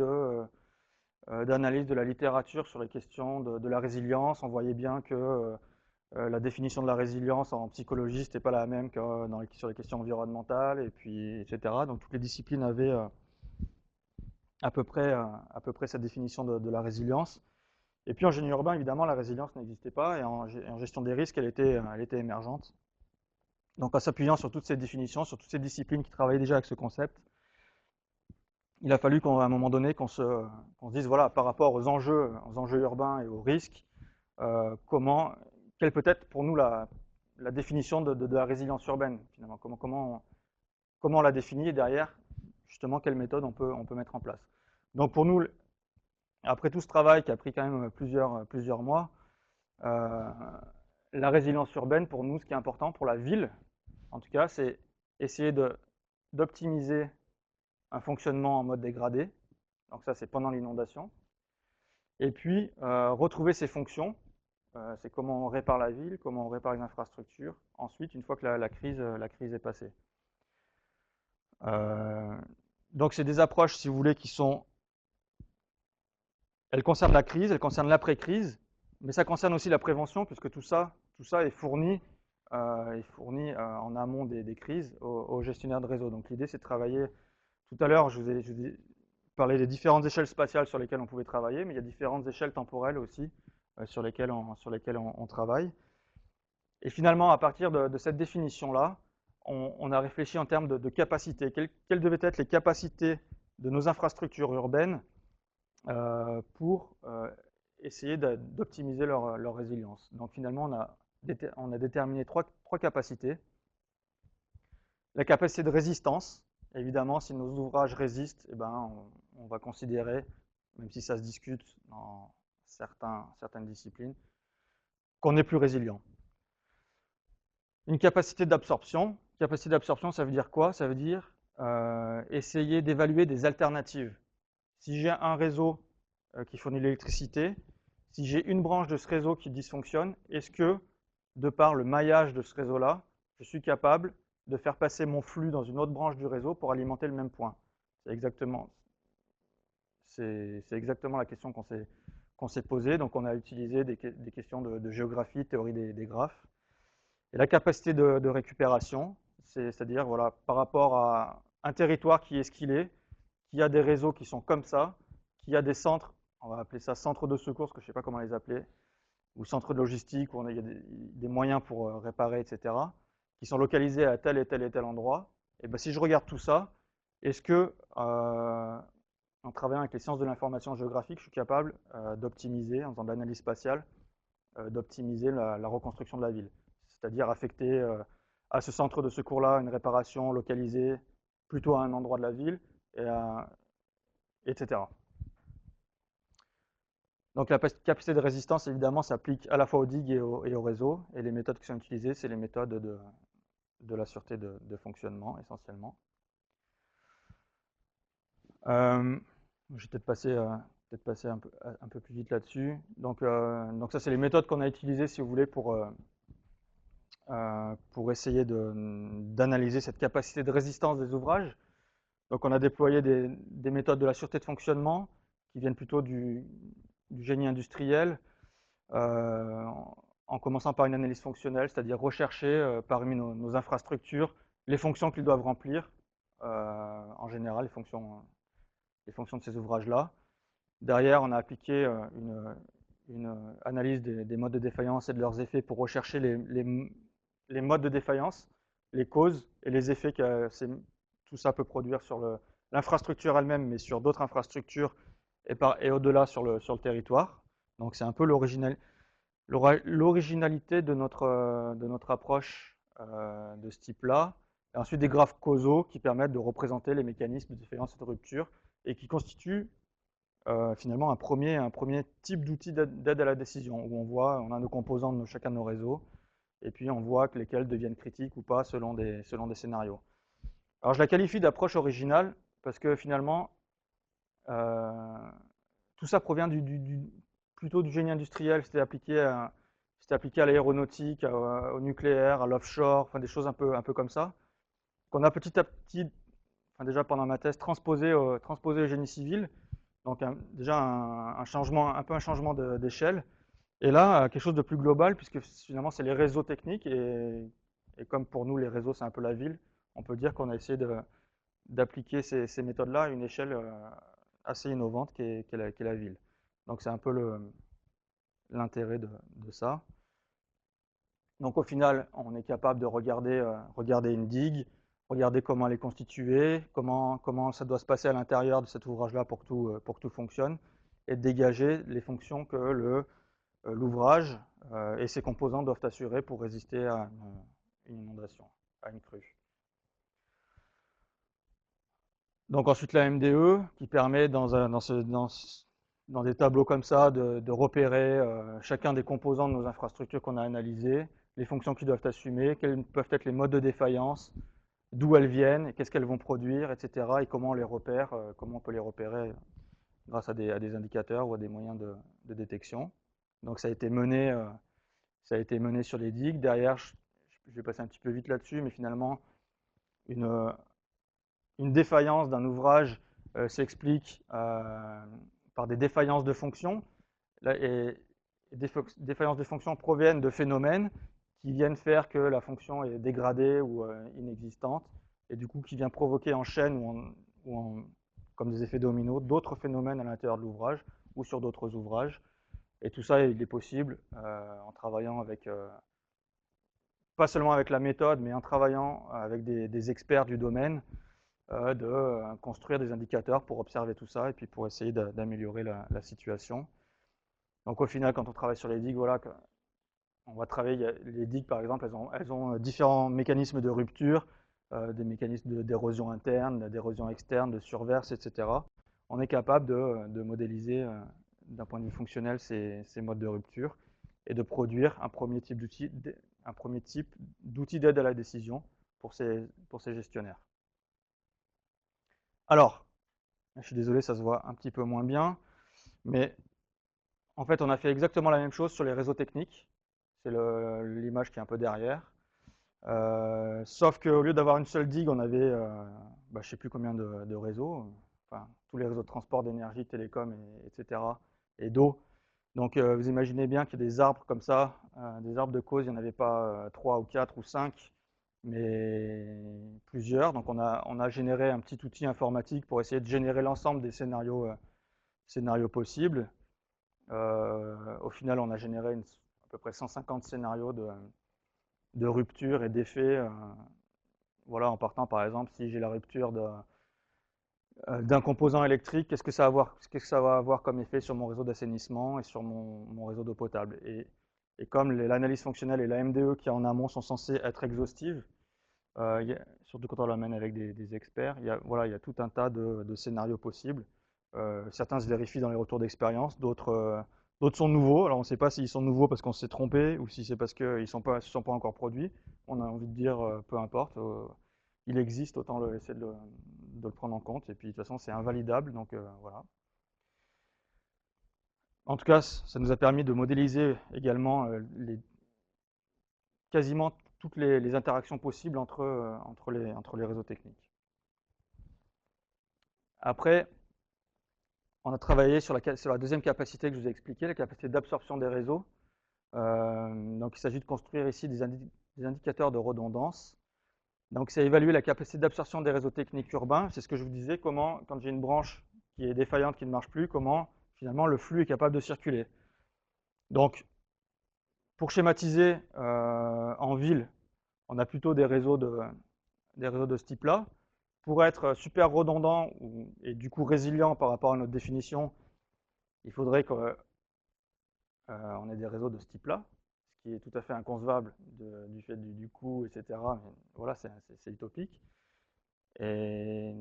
d'analyse de la littérature sur les questions de la résilience. On voyait bien que la définition de la résilience en psychologie, n'était pas la même que sur les questions environnementales, et puis, etc. Donc toutes les disciplines avaient à peu près cette définition de la résilience. Et puis en génie urbain, évidemment, la résilience n'existait pas, et en gestion des risques, elle était émergente. Donc en s'appuyant sur toutes ces définitions, sur toutes ces disciplines qui travaillaient déjà avec ce concept, il a fallu qu'à un moment donné, qu'on se dise, voilà, par rapport aux enjeux urbains et aux risques, quelle peut être pour nous la définition de la résilience urbaine, finalement, comment on la définit, et derrière, justement, quelle méthode on peut mettre en place. Donc pour nous, après tout ce travail qui a pris quand même plusieurs mois, la résilience urbaine, pour nous, ce qui est important pour la ville, en tout cas, c'est essayer d'optimiser un fonctionnement en mode dégradé. Donc ça, c'est pendant l'inondation. Et puis, retrouver ses fonctions. C'est comment on répare la ville, comment on répare les infrastructures. Ensuite, une fois que la crise est passée. Donc, c'est des approches, si vous voulez, elles concernent la crise, elles concernent l'après-crise, mais ça concerne aussi la prévention, puisque tout ça est fourni en amont des crises aux gestionnaires de réseau. Donc l'idée, c'est de travailler. Tout à l'heure, je vous ai parlé des différentes échelles spatiales sur lesquelles on pouvait travailler, mais il y a différentes échelles temporelles aussi sur lesquelles on travaille. Et finalement, à partir de cette définition-là, on a réfléchi en termes de capacité. Quelles devaient être les capacités de nos infrastructures urbaines pour essayer d'optimiser leur résilience. Donc finalement, on a déterminé trois capacités. La capacité de résistance. Évidemment, si nos ouvrages résistent, eh ben, on va considérer, même si ça se discute dans certaines disciplines, qu'on est plus résilient. Une capacité d'absorption. Capacité d'absorption, ça veut dire quoi? Ça veut dire essayer d'évaluer des alternatives. Si j'ai un réseau qui fournit l'électricité, si j'ai une branche de ce réseau qui dysfonctionne, est-ce que, de par le maillage de ce réseau-là, je suis capable de faire passer mon flux dans une autre branche du réseau pour alimenter le même point? C'est exactement la question qu'on s'est posée. Donc on a utilisé des questions de géographie, théorie des graphes. Et la capacité de récupération, c'est-à-dire voilà, par rapport à un territoire qui est ce qu'il est, qui a des réseaux qui sont comme ça, qui a des centres, on va appeler ça centres de secours, parce que je ne sais pas comment les appeler, ou centres de logistique, où il y a des moyens pour réparer, etc., qui sont localisés à tel et tel et tel endroit. Et bien si je regarde tout ça, est-ce que en travaillant avec les sciences de l'information géographique, je suis capable d'optimiser, en faisant de l'analyse spatiale, d'optimiser la reconstruction de la ville. C'est-à-dire affecter à ce centre de secours-là une réparation localisée plutôt à un endroit de la ville, etc. Donc la capacité de résistance, évidemment, s'applique à la fois aux digues et au réseau. Et les méthodes qui sont utilisées, c'est les méthodes de la sûreté de fonctionnement, essentiellement. Je vais peut-être passer un peu plus vite là-dessus. Donc ça, c'est les méthodes qu'on a utilisées, si vous voulez, pour essayer d'analyser cette capacité de résistance des ouvrages. Donc on a déployé des méthodes de la sûreté de fonctionnement qui viennent plutôt du génie industriel, en commençant par une analyse fonctionnelle, c'est-à-dire rechercher parmi nos infrastructures les fonctions qu'ils doivent remplir, en général les fonctions de ces ouvrages-là. Derrière, on a appliqué une analyse des modes de défaillance et de leurs effets pour rechercher les modes de défaillance, les causes et les effets que tout ça peut produire sur l'infrastructure elle-même, mais sur d'autres infrastructures et au-delà sur le territoire. Donc c'est un peu l'originalité de notre approche de ce type-là. Et ensuite des graphes causaux qui permettent de représenter les mécanismes de défaillance et de rupture et qui constituent finalement un premier type d'outil d'aide à la décision, où on a nos composants de chacun de nos réseaux, et puis on voit que lesquels deviennent critiques ou pas selon des scénarios. Alors je la qualifie d'approche originale, parce que finalement, tout ça provient plutôt du génie industriel, c'était appliqué à l'aéronautique, au nucléaire, à l'offshore, enfin des choses un peu comme ça, qu'on a petit à petit, enfin déjà pendant ma thèse, transposé au génie civil. Donc déjà un changement, un peu un changement d'échelle. Et là, quelque chose de plus global, puisque finalement c'est les réseaux techniques, et comme pour nous les réseaux c'est un peu la ville, on peut dire qu'on a essayé d'appliquer ces méthodes-là à une échelle assez innovante qu'est la ville. Donc c'est un peu l'intérêt de ça. Donc au final, on est capable de regarder une digue, regarder comment elle est constituée, comment ça doit se passer à l'intérieur de cet ouvrage-là pour que tout fonctionne, et de dégager les fonctions que l'ouvrage et ses composants doivent assurer pour résister à une inondation, à une crue. Donc ensuite la MDE qui permet dans des tableaux comme ça de repérer chacun des composants de nos infrastructures qu'on a analysés, les fonctions qu'ils doivent assumer, quels peuvent être les modes de défaillance, d'où elles viennent, qu'est-ce qu'elles vont produire, etc. Et comment on les repère, comment on peut les repérer grâce à des indicateurs ou à des moyens de détection. Donc ça a été mené sur les digues. Derrière, je vais passer un petit peu vite là-dessus, mais finalement, une défaillance d'un ouvrage s'explique par des défaillances de fonctions. Et des défaillances de fonctions proviennent de phénomènes qui viennent faire que la fonction est dégradée ou inexistante, et du coup qui vient provoquer en chaîne comme des effets dominos, d'autres phénomènes à l'intérieur de l'ouvrage ou sur d'autres ouvrages. Et tout ça, il est possible en travaillant pas seulement avec la méthode, mais en travaillant avec des experts du domaine, de construire des indicateurs pour observer tout ça et puis pour essayer d'améliorer la situation. Donc au final, quand on travaille sur les digues, voilà, on va travailler, les digues par exemple, elles ont différents mécanismes de rupture, des mécanismes d'érosion interne, d'érosion externe, de surverse, etc. On est capable de modéliser d'un point de vue fonctionnel ces modes de rupture et de produire un premier type d'outil d'aide à la décision pour ces gestionnaires. Alors, je suis désolé, ça se voit un petit peu moins bien, mais en fait, on a fait exactement la même chose sur les réseaux techniques. C'est l'image qui est un peu derrière. Sauf qu'au lieu d'avoir une seule digue, on avait, je ne sais plus combien de réseaux, enfin, tous les réseaux de transport d'énergie, télécom, etc., et d'eau. Donc vous imaginez bien qu'il y a des arbres comme ça, des arbres de cause, il n'y en avait pas 3 ou 4 ou 5, mais plusieurs. Donc on a généré un petit outil informatique pour essayer de générer l'ensemble des scénarios possibles. Au final, on a généré à peu près 150 scénarios de rupture et d'effet. Voilà, en partant par exemple, si j'ai la rupture d'un composant électrique, qu'est-ce que ça va avoir comme effet sur mon réseau d'assainissement et sur mon réseau d'eau potable. Et comme l'analyse fonctionnelle et la MDE qui est en amont sont censées être exhaustives, surtout quand on l'amène avec des experts, voilà, il y a tout un tas de scénarios possibles. Certains se vérifient dans les retours d'expérience, d'autres sont nouveaux. Alors on ne sait pas s'ils sont nouveaux parce qu'on s'est trompé ou si c'est parce qu'ils ne se sont pas encore produits. On a envie de dire peu importe. Il existe, autant essayer de le prendre en compte. Et puis de toute façon, c'est invalidable. Donc voilà. En tout cas, ça nous a permis de modéliser également quasiment toutes les interactions possibles entre les réseaux techniques. Après, on a travaillé sur la deuxième capacité que je vous ai expliquée, la capacité d'absorption des réseaux. Donc il s'agit de construire ici des indicateurs de redondance. Donc c'est évaluer la capacité d'absorption des réseaux techniques urbains. C'est ce que je vous disais, comment, quand j'ai une branche qui est défaillante, qui ne marche plus, comment finalement le flux est capable de circuler. Donc pour schématiser, en ville, on a plutôt des réseaux de ce type-là. Pour être super redondant et du coup résilient par rapport à notre définition, il faudrait qu'on ait des réseaux de ce type-là, ce qui est tout à fait inconcevable du fait du coût, etc. Mais voilà, c'est utopique. Et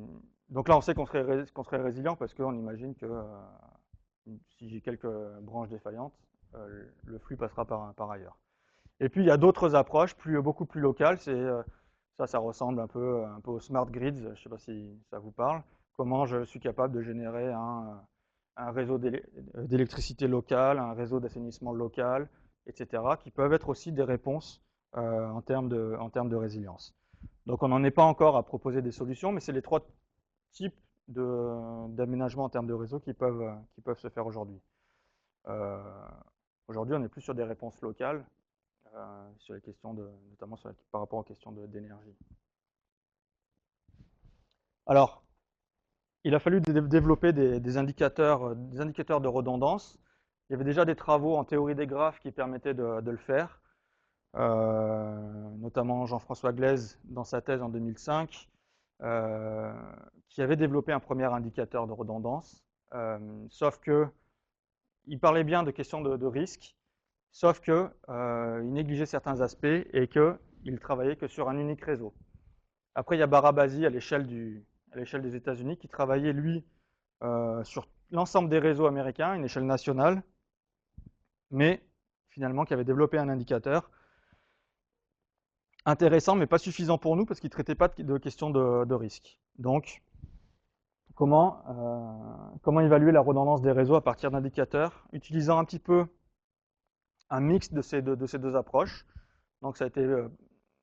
donc là, on sait qu'on serait résilient parce qu'on imagine que si j'ai quelques branches défaillantes, le flux passera par ailleurs. Et puis, il y a d'autres approches beaucoup plus locales. Ça ressemble un peu au smart grids. Je ne sais pas si ça vous parle. Comment je suis capable de générer un réseau d'électricité locale, un réseau d'assainissement local, etc., qui peuvent être aussi des réponses en termes de résilience. Donc, on n'en est pas encore à proposer des solutions, mais c'est les trois types d'aménagement en termes de réseau qui peuvent se faire aujourd'hui. Aujourd'hui, on est plus sur des réponses locales, sur les questions notamment par rapport aux questions d'énergie. Alors, il a fallu développer des indicateurs de redondance. Il y avait déjà des travaux en théorie des graphes qui permettaient de le faire, notamment Jean-François Glaise dans sa thèse en 2005, qui avait développé un premier indicateur de redondance, sauf que il parlait bien de questions de risque, sauf qu'il négligeait certains aspects et qu'il travaillait que sur un unique réseau. Après, il y a Barabasi à l'échelle des États-Unis qui travaillait, lui, sur l'ensemble des réseaux américains, une échelle nationale, mais finalement qui avait développé un indicateur intéressant, mais pas suffisant pour nous parce qu'il ne traitait pas de questions de risque. Donc, comment évaluer la redondance des réseaux à partir d'indicateurs, utilisant un petit peu un mix de ces deux approches. Donc, ça a été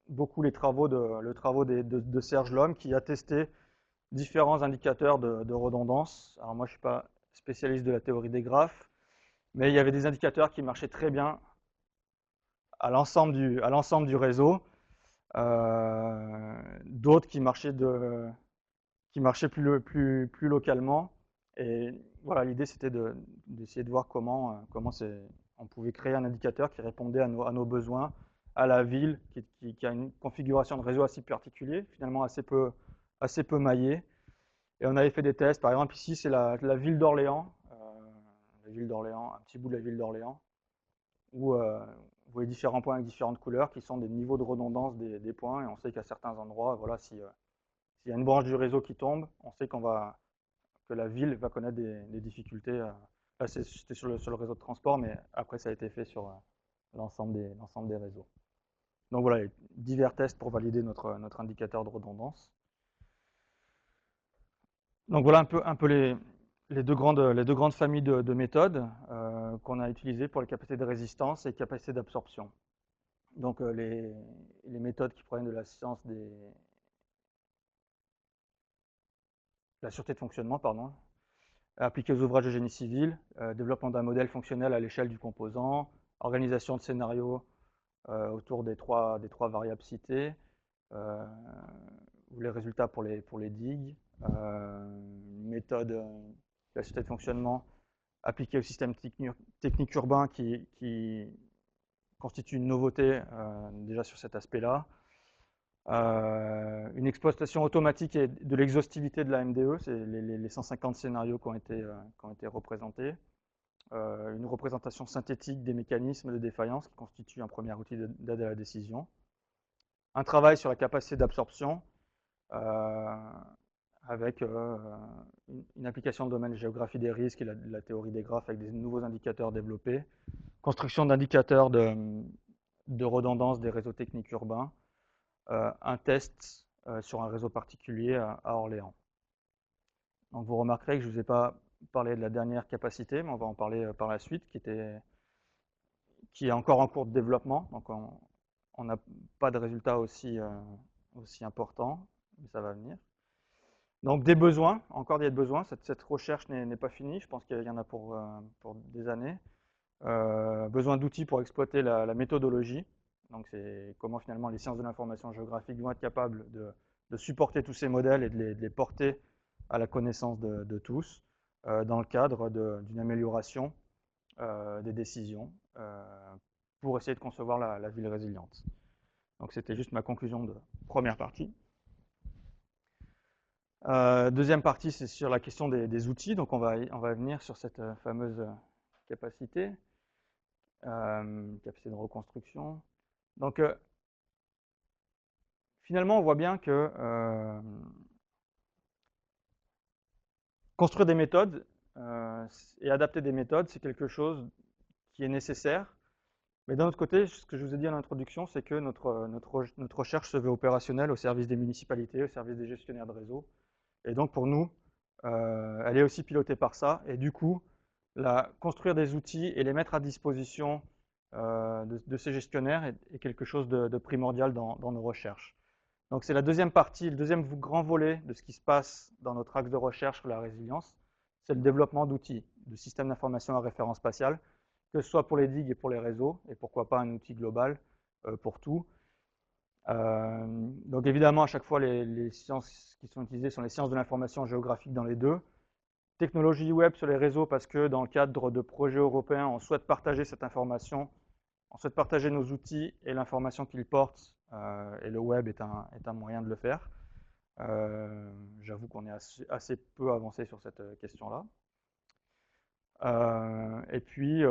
beaucoup les travaux de Serge Lhomme qui a testé différents indicateurs de redondance. Alors moi, je ne suis pas spécialiste de la théorie des graphes, mais il y avait des indicateurs qui marchaient très bien à l'ensemble du réseau, d'autres qui marchaient plus localement. Et voilà, l'idée c'était d'essayer de voir comment on pouvait créer un indicateur qui répondait à nos besoins, à la ville, qui a une configuration de réseau assez particulière, finalement assez peu maillée. Et on avait fait des tests, par exemple ici c'est la ville d'Orléans, un petit bout de la ville d'Orléans, où vous voyez différents points avec différentes couleurs qui sont des niveaux de redondance des points, et on sait qu'à certains endroits, voilà, s'il y a une branche du réseau qui tombe, on sait que la ville va connaître des difficultés. Là, c'était sur le réseau de transport, mais après ça a été fait sur l'ensemble des réseaux. Donc voilà, divers tests pour valider notre indicateur de redondance. Donc voilà un peu les deux grandes familles de méthodes qu'on a utilisées pour les capacités de résistance et les capacités d'absorption. Donc les méthodes qui proviennent de la science la sûreté de fonctionnement, pardon, appliquées aux ouvrages de génie civil, développement d'un modèle fonctionnel à l'échelle du composant, organisation de scénarios autour des trois variables citées, ou les résultats pour les digues, méthode de la sûreté de fonctionnement appliquée au système technique urbain qui constitue une nouveauté déjà sur cet aspect-là. Une exploitation automatique et de l'exhaustivité de la MDE, c'est les 150 scénarios qui ont été représentés. Une représentation synthétique des mécanismes de défaillance qui constitue un premier outil d'aide à la décision. Un travail sur la capacité d'absorption avec une application de domaine géographie des risques et la théorie des graphes avec des nouveaux indicateurs développés. Construction d'indicateurs de redondance des réseaux techniques urbains. Un test sur un réseau particulier à Orléans. Donc vous remarquerez que je ne vous ai pas parlé de la dernière capacité, mais on va en parler par la suite, qui est encore en cours de développement. Donc on n'a pas de résultats aussi importants, mais ça va venir. Donc des besoins, encore des besoins. Cette recherche n'est pas finie. Je pense qu'il y en a pour des années. Besoin d'outils pour exploiter la méthodologie. Donc c'est comment finalement les sciences de l'information géographique vont être capables de supporter tous ces modèles et de les porter à la connaissance de tous dans le cadre d'une amélioration des décisions pour essayer de concevoir la ville résiliente. Donc c'était juste ma conclusion de première partie. Deuxième partie, c'est sur la question des outils. Donc on va venir sur cette fameuse capacité de reconstruction. Donc finalement, on voit bien que construire des méthodes et adapter des méthodes, c'est quelque chose qui est nécessaire. Mais d'un autre côté, ce que je vous ai dit à l'introduction, c'est que notre recherche se veut opérationnelle au service des municipalités, au service des gestionnaires de réseau. Et donc pour nous, elle est aussi pilotée par ça. Et du coup, construire des outils et les mettre à disposition de ces gestionnaires est quelque chose de primordial dans nos recherches. Donc c'est la deuxième partie, le deuxième grand volet de ce qui se passe dans notre axe de recherche sur la résilience, c'est le développement d'outils, de systèmes d'information à référence spatiale, que ce soit pour les digues et pour les réseaux, et pourquoi pas un outil global pour tout. Donc évidemment, à chaque fois, les sciences qui sont utilisées sont les sciences de l'information géographique dans les deux. Technologie web sur les réseaux parce que dans le cadre de projets européens, on souhaite partager cette information, on souhaite partager nos outils et l'information qu'ils portent, et le web est un moyen de le faire. J'avoue qu'on est assez peu avancé sur cette question-là. Et puis,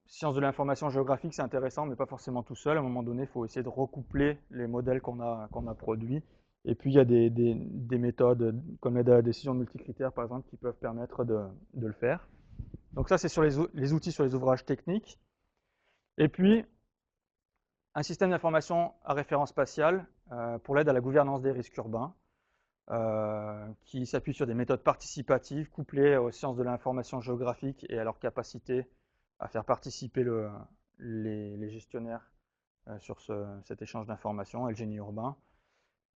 sciences de l'information géographique, c'est intéressant, mais pas forcément tout seul. À un moment donné, il faut essayer de recoupler les modèles qu'on a produits. Et puis, il y a des méthodes, comme l'aide à la décision multicritère, par exemple, qui peuvent permettre de le faire. Donc ça, c'est sur les outils sur les ouvrages techniques. Et puis, un système d'information à référence spatiale pour l'aide à la gouvernance des risques urbains, qui s'appuie sur des méthodes participatives couplées aux sciences de l'information géographique et à leur capacité à faire participer les gestionnaires sur cet échange d'informations et le génie urbain.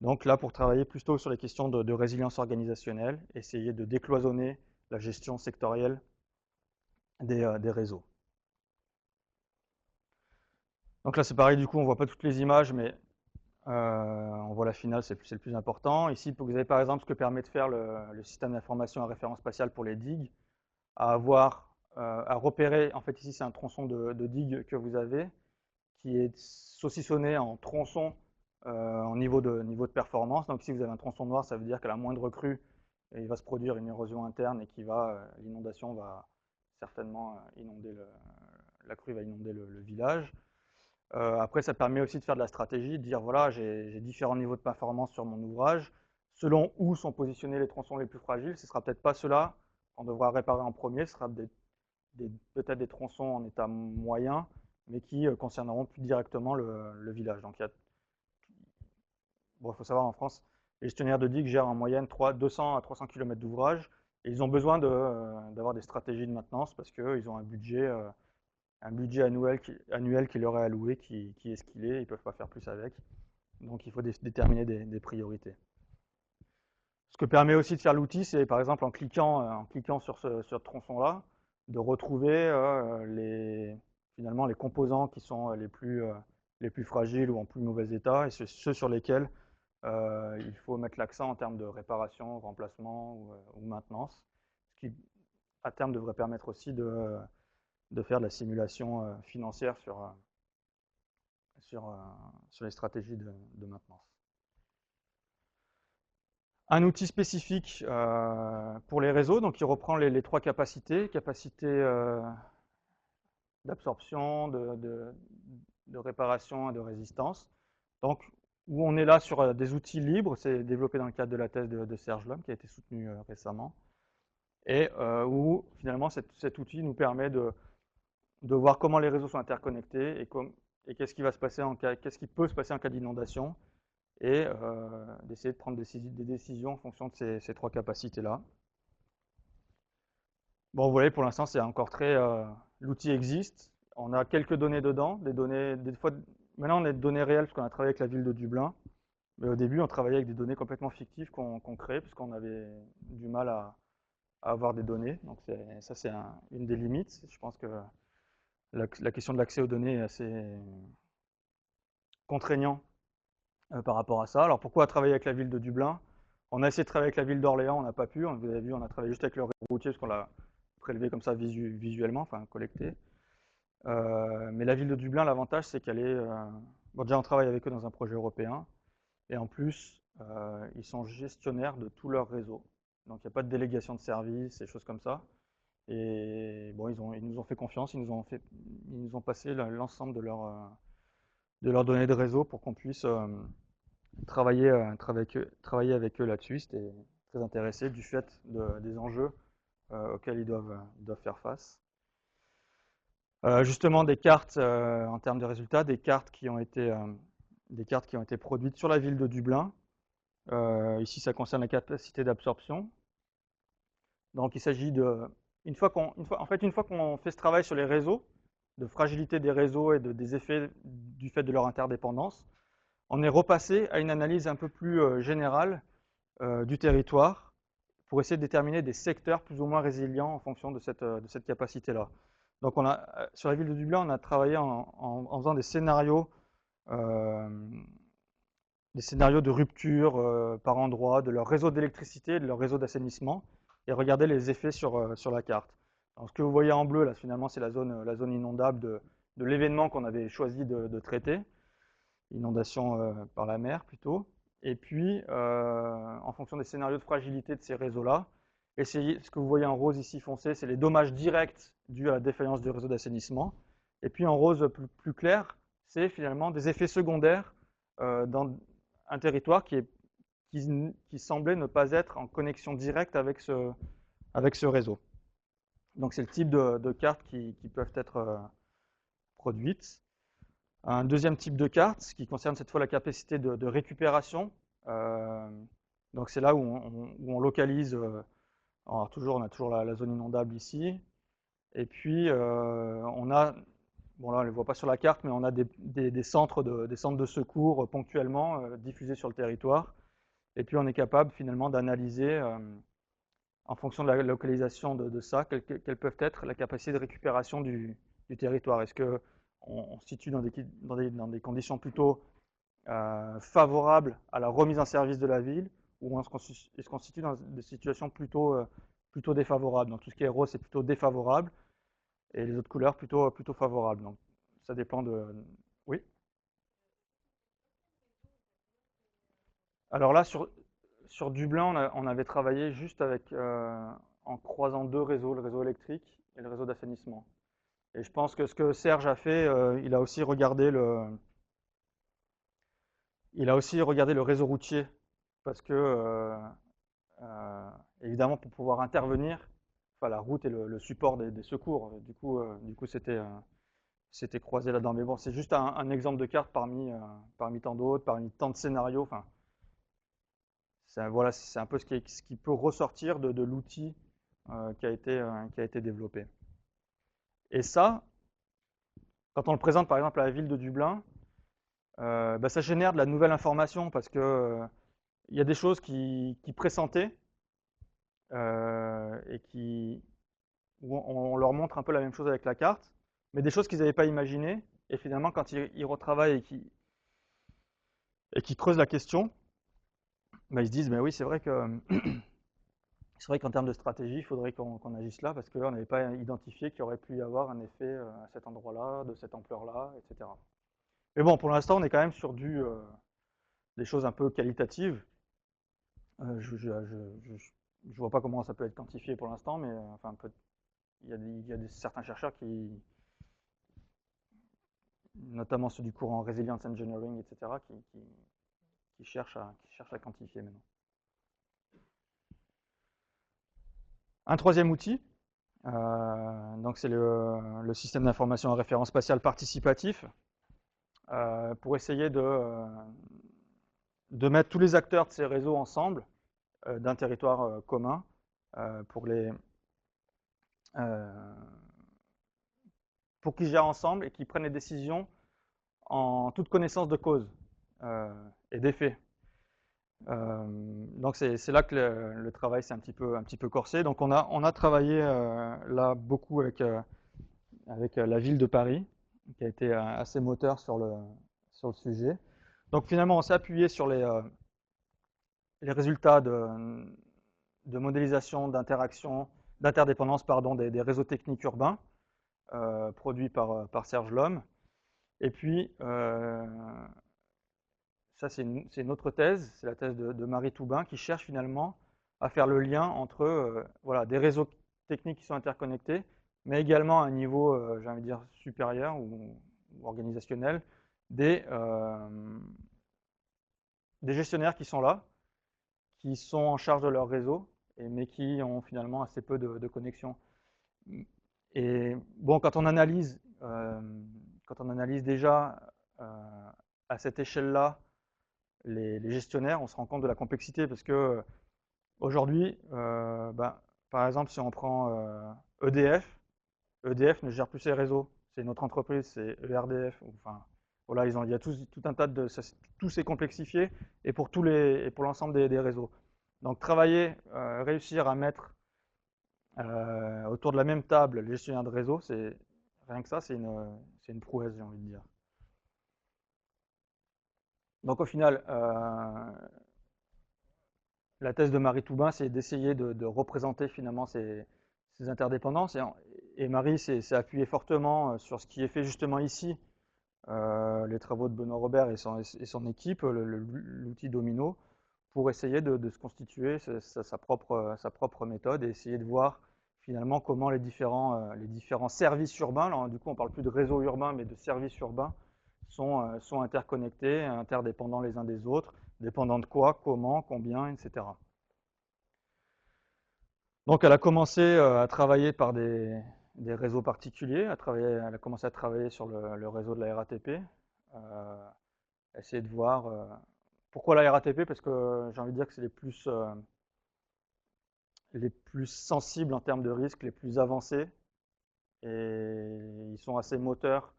Donc là, pour travailler plutôt sur les questions de résilience organisationnelle, essayer de décloisonner la gestion sectorielle des réseaux. Donc là, c'est pareil, du coup, on ne voit pas toutes les images, mais on voit la finale, c'est le plus important. Ici, vous avez par exemple ce que permet de faire le système d'information à référence spatiale pour les digues, à repérer, en fait ici c'est un tronçon de digue que vous avez, qui est saucissonné en tronçons en niveau de performance. Donc ici vous avez un tronçon noir, ça veut dire qu'à la moindre crue, il va se produire une érosion interne et l'inondation va certainement inonder la crue va inonder le village. Après, ça permet aussi de faire de la stratégie, de dire voilà, j'ai différents niveaux de performance sur mon ouvrage. Selon où sont positionnés les tronçons les plus fragiles, ce ne sera peut-être pas ceux-là qu'on devra réparer en premier, ce sera peut-être des tronçons en état moyen, mais qui concerneront plus directement le village. Donc, il faut savoir en France, les gestionnaires de digues gèrent en moyenne 200 à 300 km d'ouvrage, et ils ont besoin d'avoir des stratégies de maintenance parce qu'ils ont un budget annuel qui leur est alloué, qui est ce qu'il est, ils ne peuvent pas faire plus avec. Donc il faut déterminer des priorités. Ce que permet aussi de faire l'outil, c'est par exemple en cliquant sur ce tronçon-là, de retrouver finalement les composants qui sont les plus fragiles ou en plus mauvais état, et ceux sur lesquels il faut mettre l'accent en termes de réparation, remplacement ou maintenance, ce qui à terme devrait permettre aussi de faire de la simulation financière sur les stratégies de maintenance. Un outil spécifique pour les réseaux, donc il reprend les trois capacités, d'absorption, de réparation et de résistance. Donc, où on est là sur des outils libres, c'est développé dans le cadre de la thèse de Serge Lhomme, qui a été soutenue récemment, et où finalement cet outil nous permet de voir comment les réseaux sont interconnectés et qu'est-ce qui va se passer qu'est-ce qui peut se passer en cas d'inondation, et d'essayer de prendre des décisions en fonction de ces trois capacités-là. Bon, vous voyez, pour l'instant, c'est encore très... l'outil existe, on a quelques données dedans, des fois, maintenant on a des données réelles parce qu'on a travaillé avec la ville de Dublin, mais au début on travaillait avec des données complètement fictives qu'on crée parce qu'on avait du mal à avoir des données, donc ça c'est une des limites. Je pense que la question de l'accès aux données est assez contraignant par rapport à ça. Alors pourquoi travailler avec la ville de Dublin? On a essayé de travailler avec la ville d'Orléans, on n'a pas pu, vous avez vu, on a travaillé juste avec le réseau routier parce qu'on l'a prélevé comme ça visuellement, enfin collecté. Mais la ville de Dublin, l'avantage, c'est qu'elle est... bon, déjà, on travaille avec eux dans un projet européen, et en plus, ils sont gestionnaires de tout leur réseau. Donc, il n'y a pas de délégation de services, et choses comme ça. Et bon, ils nous ont fait confiance, ils nous ont passé l'ensemble de leurs données de réseau pour qu'on puisse travailler avec eux là-dessus. C'était très intéressé du fait des enjeux auxquels ils doivent faire face. Justement, des cartes en termes de résultats, des cartes qui ont été produites sur la ville de Dublin. Ici, ça concerne la capacité d'absorption. Donc, il s'agit une fois qu'on fait ce travail sur les réseaux, de fragilité des réseaux et des effets du fait de leur interdépendance, on est repassé à une analyse un peu plus générale du territoire pour essayer de déterminer des secteurs plus ou moins résilients en fonction de cette capacité-là. Donc, sur la ville de Dublin, on a travaillé en faisant des scénarios de rupture par endroit de leur réseau d'électricité et de leur réseau d'assainissement, et regarder les effets sur la carte. Alors, ce que vous voyez en bleu, là, finalement, c'est la zone inondable de l'événement qu'on avait choisi de traiter, inondation par la mer plutôt. Et puis, en fonction des scénarios de fragilité de ces réseaux-là, ce que vous voyez en rose ici foncé, c'est les dommages directs dus à la défaillance du réseau d'assainissement. Et puis en rose plus clair, c'est finalement des effets secondaires dans un territoire qui semblait ne pas être en connexion directe avec ce réseau. Donc c'est le type de cartes qui peuvent être produites. Un deuxième type de carte qui concerne cette fois la capacité de récupération. Donc c'est là où on localise, alors on a toujours la zone inondable ici, et puis on a, bon là on ne les voit pas sur la carte, mais on a des centres de secours ponctuellement diffusés sur le territoire, et puis on est capable finalement d'analyser en fonction de la localisation de ça, quelles peuvent être la capacité de récupération du territoire. Est-ce qu'on se situe dans des conditions plutôt favorables à la remise en service de la ville, ou est-ce qu'on se situe dans des situations plutôt défavorables? Donc tout ce qui est rose, c'est plutôt défavorable, et les autres couleurs plutôt favorables. Donc ça dépend de... Oui. Alors là, sur Dublin, on avait travaillé juste avec, en croisant deux réseaux, le réseau électrique et le réseau d'assainissement. Et je pense que ce que Serge a fait, il a aussi regardé le réseau routier, parce que évidemment, pour pouvoir intervenir, enfin, la route est le support des secours. Du coup, c'était croisé là-dedans. Mais bon, c'est juste un exemple de carte parmi tant d'autres, parmi tant de scénarios. Enfin, voilà, c'est un peu ce qui peut ressortir de l'outil qui a été développé. Et ça, quand on le présente par exemple à la ville de Dublin, ça génère de la nouvelle information parce que il y a des choses qui pressentaient et où on leur montre un peu la même chose avec la carte, mais des choses qu'ils n'avaient pas imaginées. Et finalement, quand ils retravaillent et qu'ils creusent la question, ils se disent, mais oui, c'est vrai qu'en termes de stratégie, il faudrait qu'on agisse là, parce que là, on n'avait pas identifié qu'il y aurait pu y avoir un effet à cet endroit-là, de cette ampleur-là, etc. Mais bon, pour l'instant, on est quand même sur des choses un peu qualitatives. Je vois pas comment ça peut être quantifié pour l'instant, mais enfin, il y a certains chercheurs notamment ceux du courant Resilience Engineering, etc., qui cherchent à quantifier maintenant. Un troisième outil, donc c'est le système d'information à référence spatiale participatif, pour essayer de mettre tous les acteurs de ces réseaux ensemble, d'un territoire commun, pour euh, pour qu'ils gèrent ensemble et qu'ils prennent les décisions en toute connaissance de cause et des faits. Donc c'est là que le travail s'est un petit peu corsé. Donc on a travaillé là beaucoup avec la ville de Paris, qui a été assez moteur sur le sujet. Donc finalement, on s'est appuyé sur les résultats de modélisation, d'interaction, d'interdépendance pardon, des réseaux techniques urbains produits par Serge Lhomme. Et puis, ça c'est une autre thèse, c'est la thèse de Marie Toubin, qui cherche finalement à faire le lien entre voilà, des réseaux techniques qui sont interconnectés, mais également à un niveau, j'ai envie de dire, supérieur ou organisationnel, des gestionnaires qui sont là, qui sont en charge de leur réseau, mais qui ont finalement assez peu de connexions. Et bon, quand on analyse déjà à cette échelle-là les gestionnaires, on se rend compte de la complexité parce que aujourd'hui, par exemple, si on prend EDF, EDF ne gère plus ses réseaux. C'est notre entreprise, c'est ERDF. Enfin, voilà, il y a tout un tas tout s'est complexifié et pour l'ensemble des réseaux. Donc travailler, réussir à mettre autour de la même table les gestionnaires de réseau, c'est rien que ça, c'est une prouesse, j'ai envie de dire. Donc au final, la thèse de Marie Toubin, c'est d'essayer de représenter finalement ces interdépendances. Et Marie s'est appuyée fortement sur ce qui est fait justement ici, les travaux de Benoît Robert et son équipe, l'outil Domino, pour essayer de se constituer sa propre méthode et essayer de voir finalement comment les différents services urbains, là, du coup on ne parle plus de réseau urbain mais de services urbains, sont interconnectés, interdépendants les uns des autres, dépendant de quoi, comment, combien, etc. Donc elle a commencé à travailler par des réseaux particuliers, elle a commencé à travailler sur le réseau de la RATP, essayer de voir pourquoi la RATP, parce que j'ai envie de dire que c'est les plus sensibles en termes de risque, les plus avancés, et ils sont assez moteurs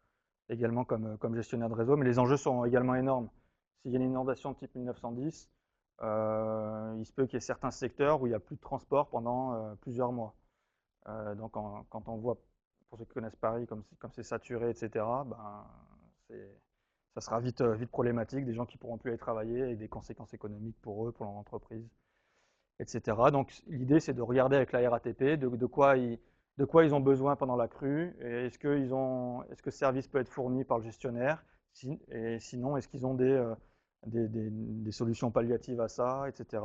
également comme gestionnaire de réseau, mais les enjeux sont également énormes. S'il y a une inondation de type 1910, il se peut qu'il y ait certains secteurs où il n'y a plus de transport pendant plusieurs mois. Donc quand on voit, pour ceux qui connaissent Paris, comme c'est saturé, etc., ça sera vite problématique, des gens qui ne pourront plus aller travailler et des conséquences économiques pour eux, pour leur entreprise, etc. Donc l'idée, c'est de regarder avec la RATP de quoi ils ont besoin pendant la crue, et est-ce que ce service peut être fourni par le gestionnaire, et sinon, est-ce qu'ils ont des solutions palliatives à ça, etc.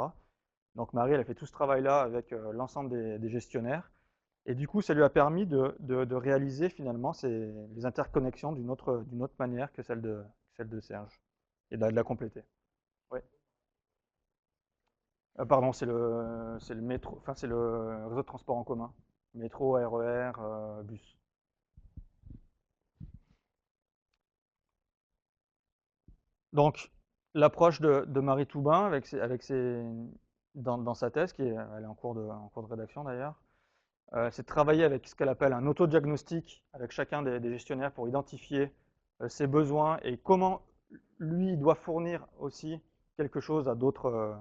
Donc Marie, elle a fait tout ce travail-là avec l'ensemble des gestionnaires, et du coup, ça lui a permis de réaliser finalement les interconnexions d'une autre manière que celle de Serge, et de la compléter. Ouais. Pardon, c'est le métro, enfin c'est le réseau de transport en commun. Métro, RER, bus. Donc, l'approche de Marie Toubin dans sa thèse, elle est en cours de rédaction d'ailleurs, c'est de travailler avec ce qu'elle appelle un autodiagnostic avec chacun des gestionnaires pour identifier ses besoins et comment lui doit fournir aussi quelque chose à d'autres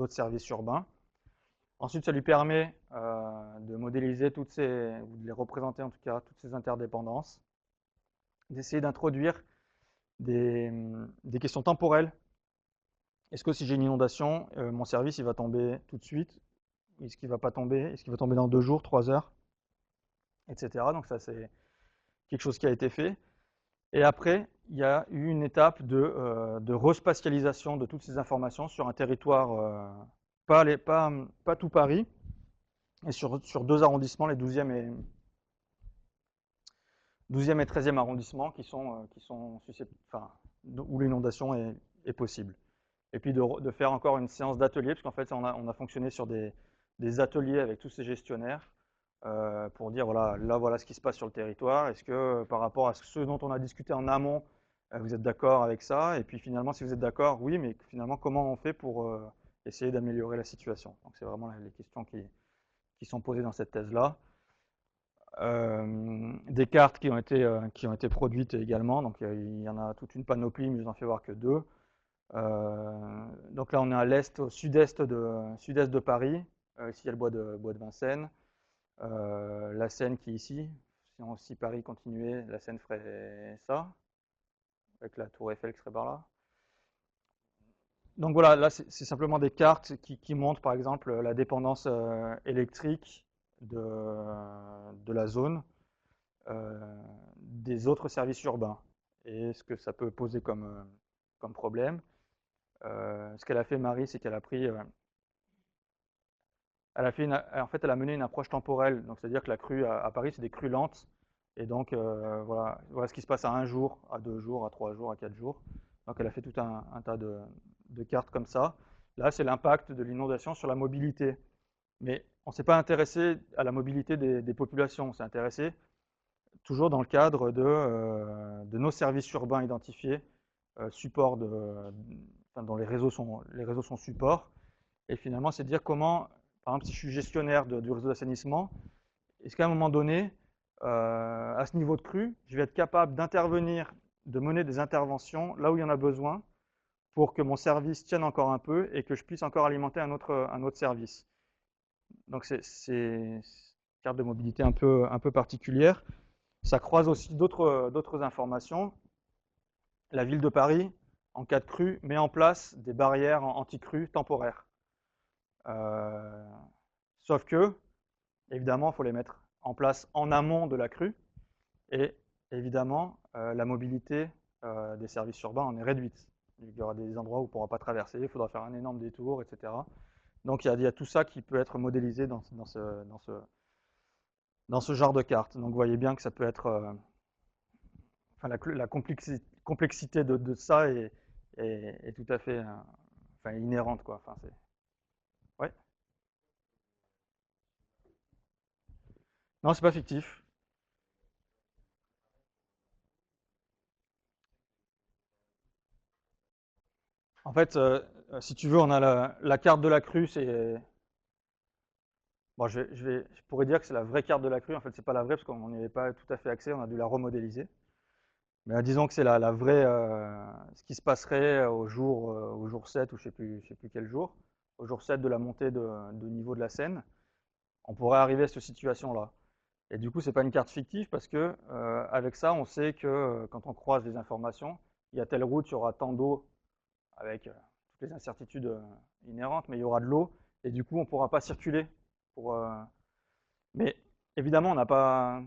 services urbains. Ensuite, ça lui permet de modéliser ou de les représenter en tout cas, toutes ces interdépendances, d'essayer d'introduire des questions temporelles. Est-ce que si j'ai une inondation, mon service il va tomber tout de suite? Est-ce qu'il ne va pas tomber? Est-ce qu'il va tomber dans 2 jours, 3 heures? Etc. Donc ça, c'est quelque chose qui a été fait. Et après, il y a eu une étape de respatialisation de toutes ces informations sur un territoire, pas tout Paris, et sur deux arrondissements, les 12e et 13e arrondissements, qui sont enfin, où l'inondation est possible. Et puis de faire encore une séance d'atelier, parce qu'en fait, on a fonctionné sur des ateliers avec tous ces gestionnaires pour dire, voilà, là, voilà ce qui se passe sur le territoire. Est-ce que par rapport à ce dont on a discuté en amont, vous êtes d'accord avec ça? Et puis finalement, si vous êtes d'accord, oui, mais finalement, comment on fait pour essayer d'améliorer la situation? Donc c'est vraiment les questions qui sont posées dans cette thèse-là. Des cartes qui ont été produites également, donc il y en a toute une panoplie, mais je vous en fais voir que deux. Donc là, on est à l'est, au sud-est de Paris. Ici, il y a le bois de Vincennes. La Seine qui est ici. Si Paris continuait, la Seine ferait ça, avec la tour Eiffel qui serait par là. Donc voilà, là, c'est simplement des cartes qui montrent, par exemple, la dépendance électrique de la zone des autres services urbains et ce que ça peut poser comme problème. Ce qu'elle a fait, Marie, c'est qu'elle a pris, en fait, elle a mené une approche temporelle. Donc, c'est-à-dire que la crue à Paris, c'est des crues lentes. Et donc, voilà ce qui se passe à 1 jour, à 2 jours, à 3 jours, à 4 jours. Donc, elle a fait tout un tas de cartes comme ça. Là, c'est l'impact de l'inondation sur la mobilité. Mais on ne s'est pas intéressé à la mobilité des populations. On s'est intéressé toujours dans le cadre de nos services urbains identifiés, support dont les réseaux sont supports. Et finalement, c'est de dire comment, par exemple, si je suis gestionnaire du réseau d'assainissement, est-ce qu'à un moment donné, à ce niveau de crue, je vais être capable d'intervenir, de mener des interventions là où il y en a besoin pour que mon service tienne encore un peu et que je puisse encore alimenter un autre service. Donc c'est une carte de mobilité un peu particulière. Ça croise aussi d'autres informations. La ville de Paris, en cas de crue, met en place des barrières anti-crue temporaires. Sauf que, évidemment, il faut les mettre en place en amont de la crue. Et évidemment, la mobilité des services urbains en est réduite. Il y aura des endroits où on ne pourra pas traverser, il faudra faire un énorme détour, etc. Donc il y a tout ça qui peut être modélisé dans ce genre de carte. Donc vous voyez bien que ça peut être... enfin, la complexité de ça est tout à fait enfin, inhérente, quoi. Enfin, ouais. Non, c'est pas fictif. En fait, si tu veux, on a la carte de la crue, c'est... Bon, je pourrais dire que c'est la vraie carte de la crue. En fait, c'est pas la vraie parce qu'on n'y avait pas tout à fait accès, on a dû la remodéliser. Mais disons que c'est la vraie, ce qui se passerait au jour 7, ou je sais plus quel jour, au jour 7 de la montée de niveau de la Seine. On pourrait arriver à cette situation-là. Et du coup, c'est pas une carte fictive parce que avec ça, on sait que quand on croise des informations, il y a telle route, il y aura tant d'eau avec toutes les incertitudes inhérentes, mais il y aura de l'eau et du coup, on ne pourra pas circuler. Mais évidemment, enfin,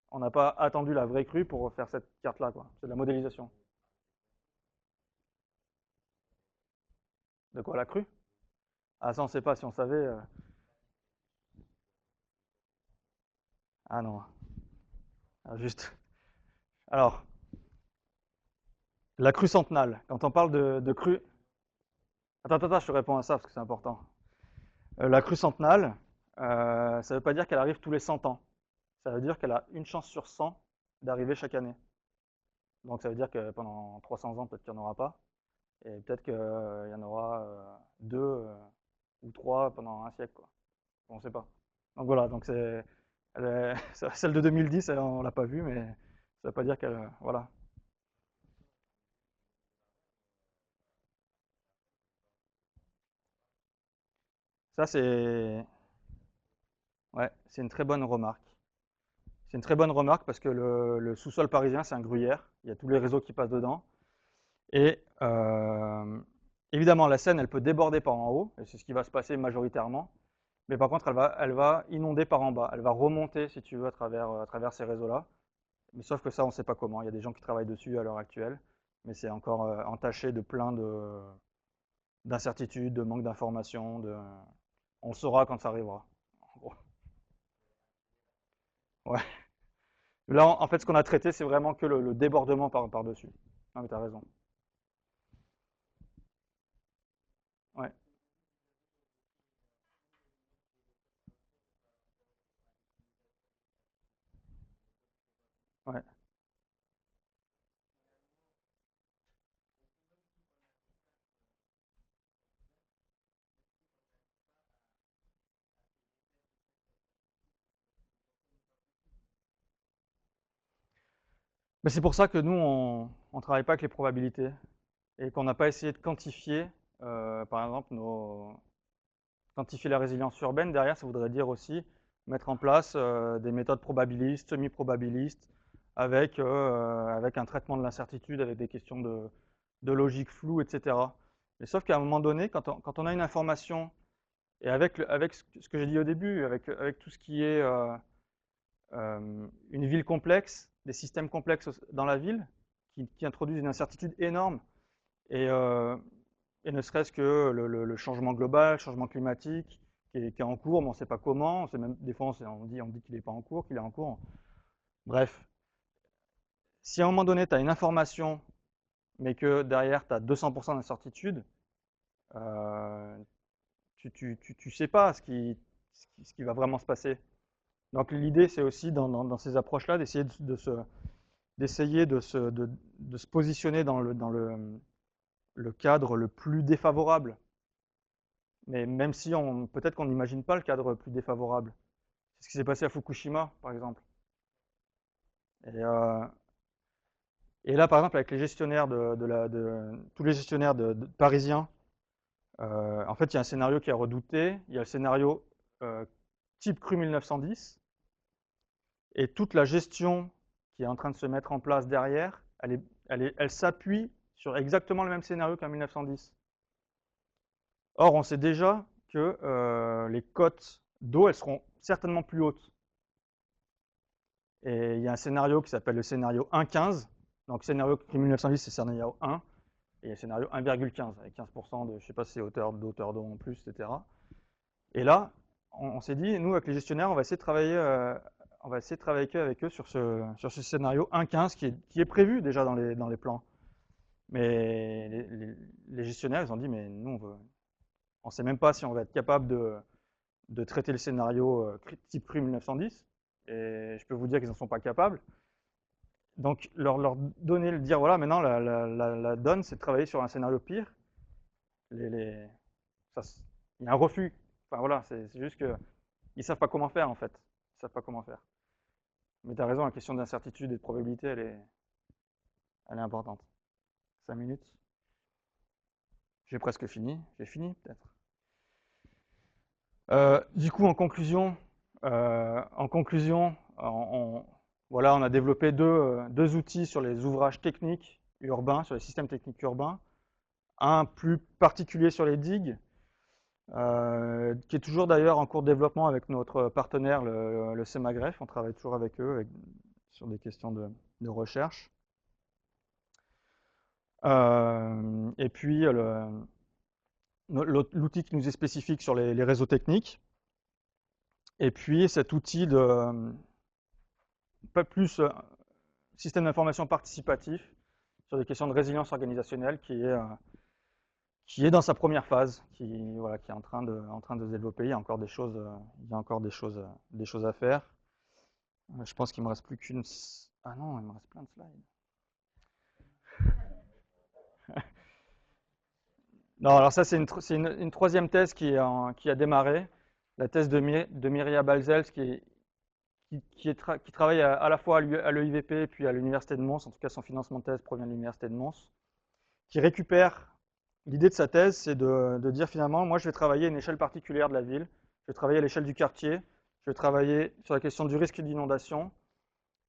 on n'a pas attendu la vraie crue pour faire cette carte-là, quoi. C'est de la modélisation. De quoi, la crue? Ah, ça, on ne sait pas. Si on savait. Ah non. Ah, juste. Alors, la crue centenale. Quand on parle de crue. Attends, je te réponds à ça parce que c'est important. La crue centenale, ça ne veut pas dire qu'elle arrive tous les 100 ans. Ça veut dire qu'elle a une chance sur 100 d'arriver chaque année. Donc ça veut dire que pendant 300 ans, peut-être qu'il n'y en aura pas. Et peut-être qu'il y en aura 2 ou 3 pendant un siècle, quoi. On ne sait pas. Donc voilà, donc celle de 2010, on ne l'a pas vue, mais ça ne veut pas dire qu'elle... Voilà. Ça, ouais, c'est une très bonne remarque. C'est une très bonne remarque parce que le sous-sol parisien, c'est un gruyère. Il y a tous les réseaux qui passent dedans. Et évidemment, la Seine, elle peut déborder par en haut, et c'est ce qui va se passer majoritairement. Mais par contre, elle va inonder par en bas. Elle va remonter, si tu veux, à travers ces réseaux-là. Mais sauf que ça, on ne sait pas comment. Il y a des gens qui travaillent dessus à l'heure actuelle, mais c'est encore entaché de plein d'incertitudes, de manque d'informations. On le saura quand ça arrivera. En gros. Ouais. Là, en fait, ce qu'on a traité, c'est vraiment que le débordement par-dessus. Non, mais tu as raison. Ouais. Ouais. Mais c'est pour ça que nous, on ne travaille pas avec les probabilités et qu'on n'a pas essayé de quantifier, par exemple, quantifier la résilience urbaine. Derrière, ça voudrait dire aussi mettre en place des méthodes probabilistes, semi-probabilistes, avec un traitement de l'incertitude, avec des questions de logique floue, etc. Mais sauf qu'à un moment donné, quand on a une information, et avec ce que j'ai dit au début, avec tout ce qui est une ville complexe, des systèmes complexes dans la ville, qui introduisent une incertitude énorme, et, euh, et ne serait-ce que le changement global, le changement climatique, qui est en cours, mais on ne sait pas comment, on sait même, des fois on dit qu'il n'est pas en cours, qu'il est en cours. Bref, si à un moment donné, tu as une information, mais que derrière, tu as 200% d'incertitude, euh, tu sais pas ce qui va vraiment se passer. Donc l'idée, c'est aussi dans ces approches-là d'essayer de se positionner dans le cadre le plus défavorable. Mais même si peut-être qu'on n'imagine pas le cadre le plus défavorable. C'est ce qui s'est passé à Fukushima, par exemple. Et, euh, et là, par exemple, avec les gestionnaires tous les gestionnaires parisiens, en fait, il y a un scénario qui est redouté. Il y a le scénario type CRU 1910, et toute la gestion qui est en train de se mettre en place derrière, elle s'appuie sur exactement le même scénario qu'en 1910. Or, on sait déjà que les cotes d'eau, elles seront certainement plus hautes. Et il y a un scénario qui s'appelle le scénario 1,15. Donc, scénario 1910, c'est scénario 1. Et il y a le scénario 1,15, avec 15% de, je ne sais pas si c'est d'auteur d'eau en plus, etc. Et là, on s'est dit, nous, avec les gestionnaires, on va essayer de travailler, avec eux sur ce scénario 1,15 qui est prévu déjà dans les plans. Mais les gestionnaires, ils ont dit, mais nous, on ne sait même pas si on va être capable de traiter le scénario type CRU 1910. Et je peux vous dire qu'ils n'en sont pas capables. Donc, leur dire, voilà, maintenant, la donne, c'est de travailler sur un scénario pire. Il y a un refus. Enfin, voilà, c'est juste qu'ils ne savent pas comment faire, en fait. Ils ne savent pas comment faire. Mais tu as raison, la question d'incertitude et de probabilité, elle est importante. 5 minutes. J'ai presque fini. J'ai fini, peut-être. Du coup, voilà, on a développé deux outils sur les ouvrages techniques urbains, sur les systèmes techniques urbains. Un plus particulier sur les digues, qui est toujours d'ailleurs en cours de développement avec notre partenaire, le CEMAGREF. On travaille toujours avec eux sur des questions de recherche. Et puis, l'outil qui nous est spécifique sur les réseaux techniques. Et puis, cet outil pas plus système d'information participatif sur des questions de résilience organisationnelle qui est dans sa première phase, voilà, qui est en train de se développer. Il y a encore des choses, des choses à faire. Je pense qu'il me reste plus qu'une. Ah non, il me reste plein de slides. Non, alors ça, c'est une troisième thèse qui a démarré, la thèse de Miria Balzels, qui travaille à la fois à l'EIVP puis à l'Université de Mons. En tout cas, son financement de thèse provient de l'Université de Mons, qui récupère. L'idée de sa thèse, c'est de dire finalement, moi je vais travailler à une échelle particulière de la ville, je vais travailler à l'échelle du quartier, je vais travailler sur la question du risque d'inondation,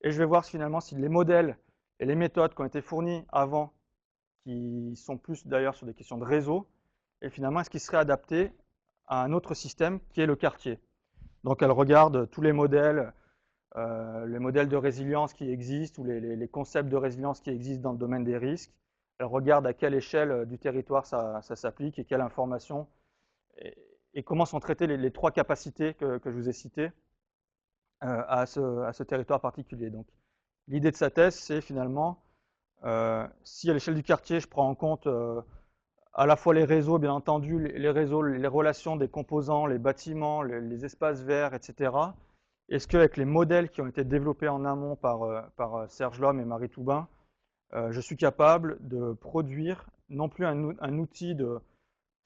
et je vais voir finalement si les modèles et les méthodes qui ont été fournis avant, qui sont plus d'ailleurs sur des questions de réseau, et finalement est-ce qu'ils seraient adaptés à un autre système qui est le quartier. Donc elle regarde tous les modèles les modèles de résilience qui existent ou les concepts de résilience qui existent dans le domaine des risques. Elle regarde à quelle échelle du territoire ça s'applique et quelle information et comment sont traitées les trois capacités que je vous ai citées à ce territoire particulier. Donc, l'idée de sa thèse, c'est finalement, si à l'échelle du quartier, je prends en compte à la fois les réseaux, bien entendu, les réseaux, les relations des composants, les bâtiments, les espaces verts, etc. Est-ce qu'avec les modèles qui ont été développés en amont par Serge Lhomme et Marie Toubin, je suis capable de produire non plus un outil de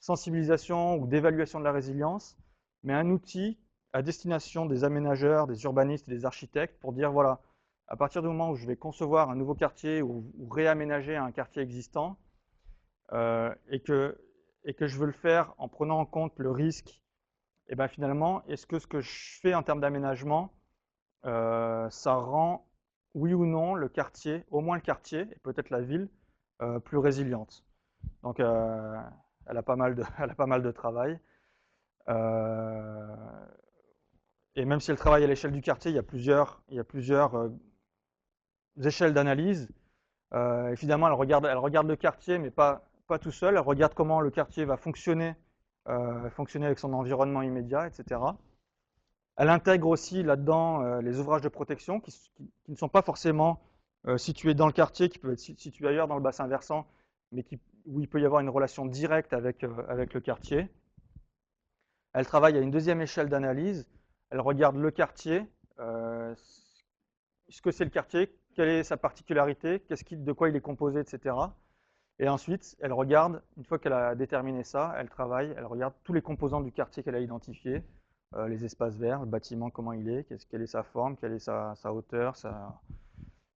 sensibilisation ou d'évaluation de la résilience, mais un outil à destination des aménageurs, des urbanistes et des architectes pour dire, voilà, à partir du moment où je vais concevoir un nouveau quartier ou réaménager un quartier existant, et que je veux le faire en prenant en compte le risque, et bien finalement, est-ce que ce que je fais en termes d'aménagement, ça rend, oui ou non, le quartier, au moins le quartier, et peut-être la ville, plus résiliente. Donc, elle a pas mal de, elle a pas mal de travail. Et même si elle travaille à l'échelle du quartier, il y a plusieurs échelles d'analyse. Évidemment, elle regarde le quartier, mais pas tout seul. Elle regarde comment le quartier va fonctionner avec son environnement immédiat, etc. Elle intègre aussi là-dedans les ouvrages de protection qui ne sont pas forcément situés dans le quartier, qui peuvent être situés ailleurs dans le bassin versant, mais où il peut y avoir une relation directe avec le quartier. Elle travaille à une deuxième échelle d'analyse. Elle regarde le quartier, euh, ce que c'est le quartier, quelle est sa particularité, de quoi il est composé, etc. Et ensuite, elle regarde, une fois qu'elle a déterminé ça, elle regarde tous les composants du quartier qu'elle a identifiés, les espaces verts, le bâtiment, comment il est, quelle est sa forme, quelle est sa hauteur,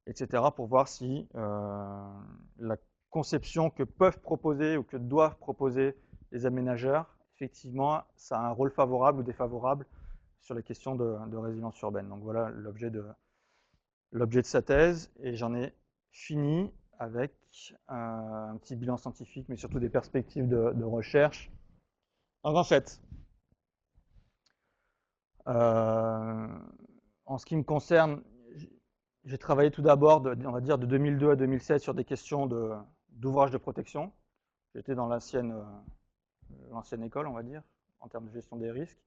etc. pour voir si la conception que peuvent proposer ou que doivent proposer les aménageurs, effectivement, ça a un rôle favorable ou défavorable sur les questions de résilience urbaine. Donc voilà l'objet de sa thèse, et j'en ai fini avec un petit bilan scientifique, mais surtout des perspectives de recherche. Donc en fait, en ce qui me concerne, j'ai travaillé tout d'abord, on va dire, de 2002 à 2007 sur des questions d'ouvrages de protection. J'étais dans l'ancienne école, on va dire, en termes de gestion des risques.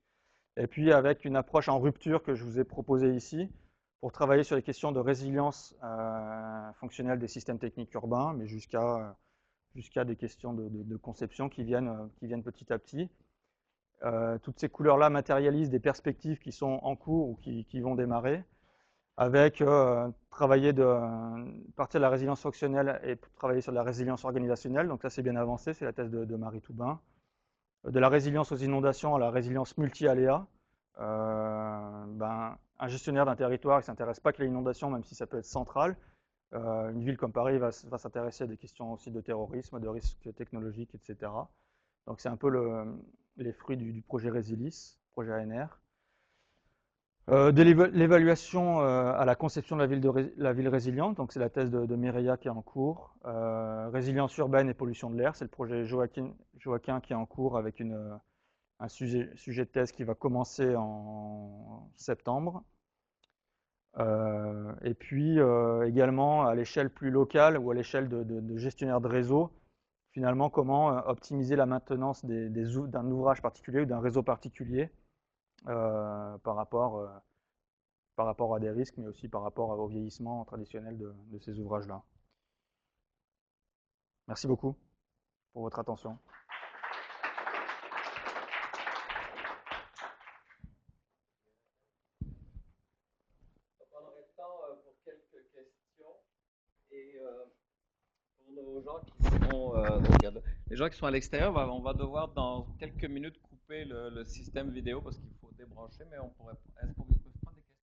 Et puis avec une approche en rupture que je vous ai proposée ici, pour travailler sur les questions de résilience fonctionnelle des systèmes techniques urbains, mais jusqu'à des questions de conception qui viennent petit à petit. Toutes ces couleurs-là matérialisent des perspectives qui sont en cours ou qui vont démarrer, avec travailler partir de la résilience fonctionnelle et travailler sur la résilience organisationnelle. Donc ça, c'est bien avancé, c'est la thèse de Marie Toubin. De la résilience aux inondations à la résilience multi-aléa. Un gestionnaire d'un territoire, il ne s'intéresse pas que l'inondation, même si ça peut être central. Une ville comme Paris va s'intéresser à des questions aussi de terrorisme, de risques technologiques, etc. Donc c'est un peu les fruits du projet Résilis, projet ANR. De l'évaluation à la conception de la ville résiliente, donc c'est la thèse de Mireia qui est en cours. Résilience urbaine et pollution de l'air, c'est le projet Joaquin qui est en cours avec un sujet de thèse qui va commencer en septembre. Et puis également à l'échelle plus locale ou à l'échelle de gestionnaire de réseau, finalement comment optimiser la maintenance d'un ouvrage particulier ou d'un réseau particulier par rapport à des risques, mais aussi par rapport au vieillissement traditionnel de ces ouvrages-là. Merci beaucoup pour votre attention. On prendra le temps pour quelques questions. Et pour nos gens qui sont, les gens qui sont à l'extérieur, on va devoir dans quelques minutes couper le système vidéo parce qu'il faut débrancher, mais on pourrait. Est-ce qu'on peut prendre des questions de vidéo?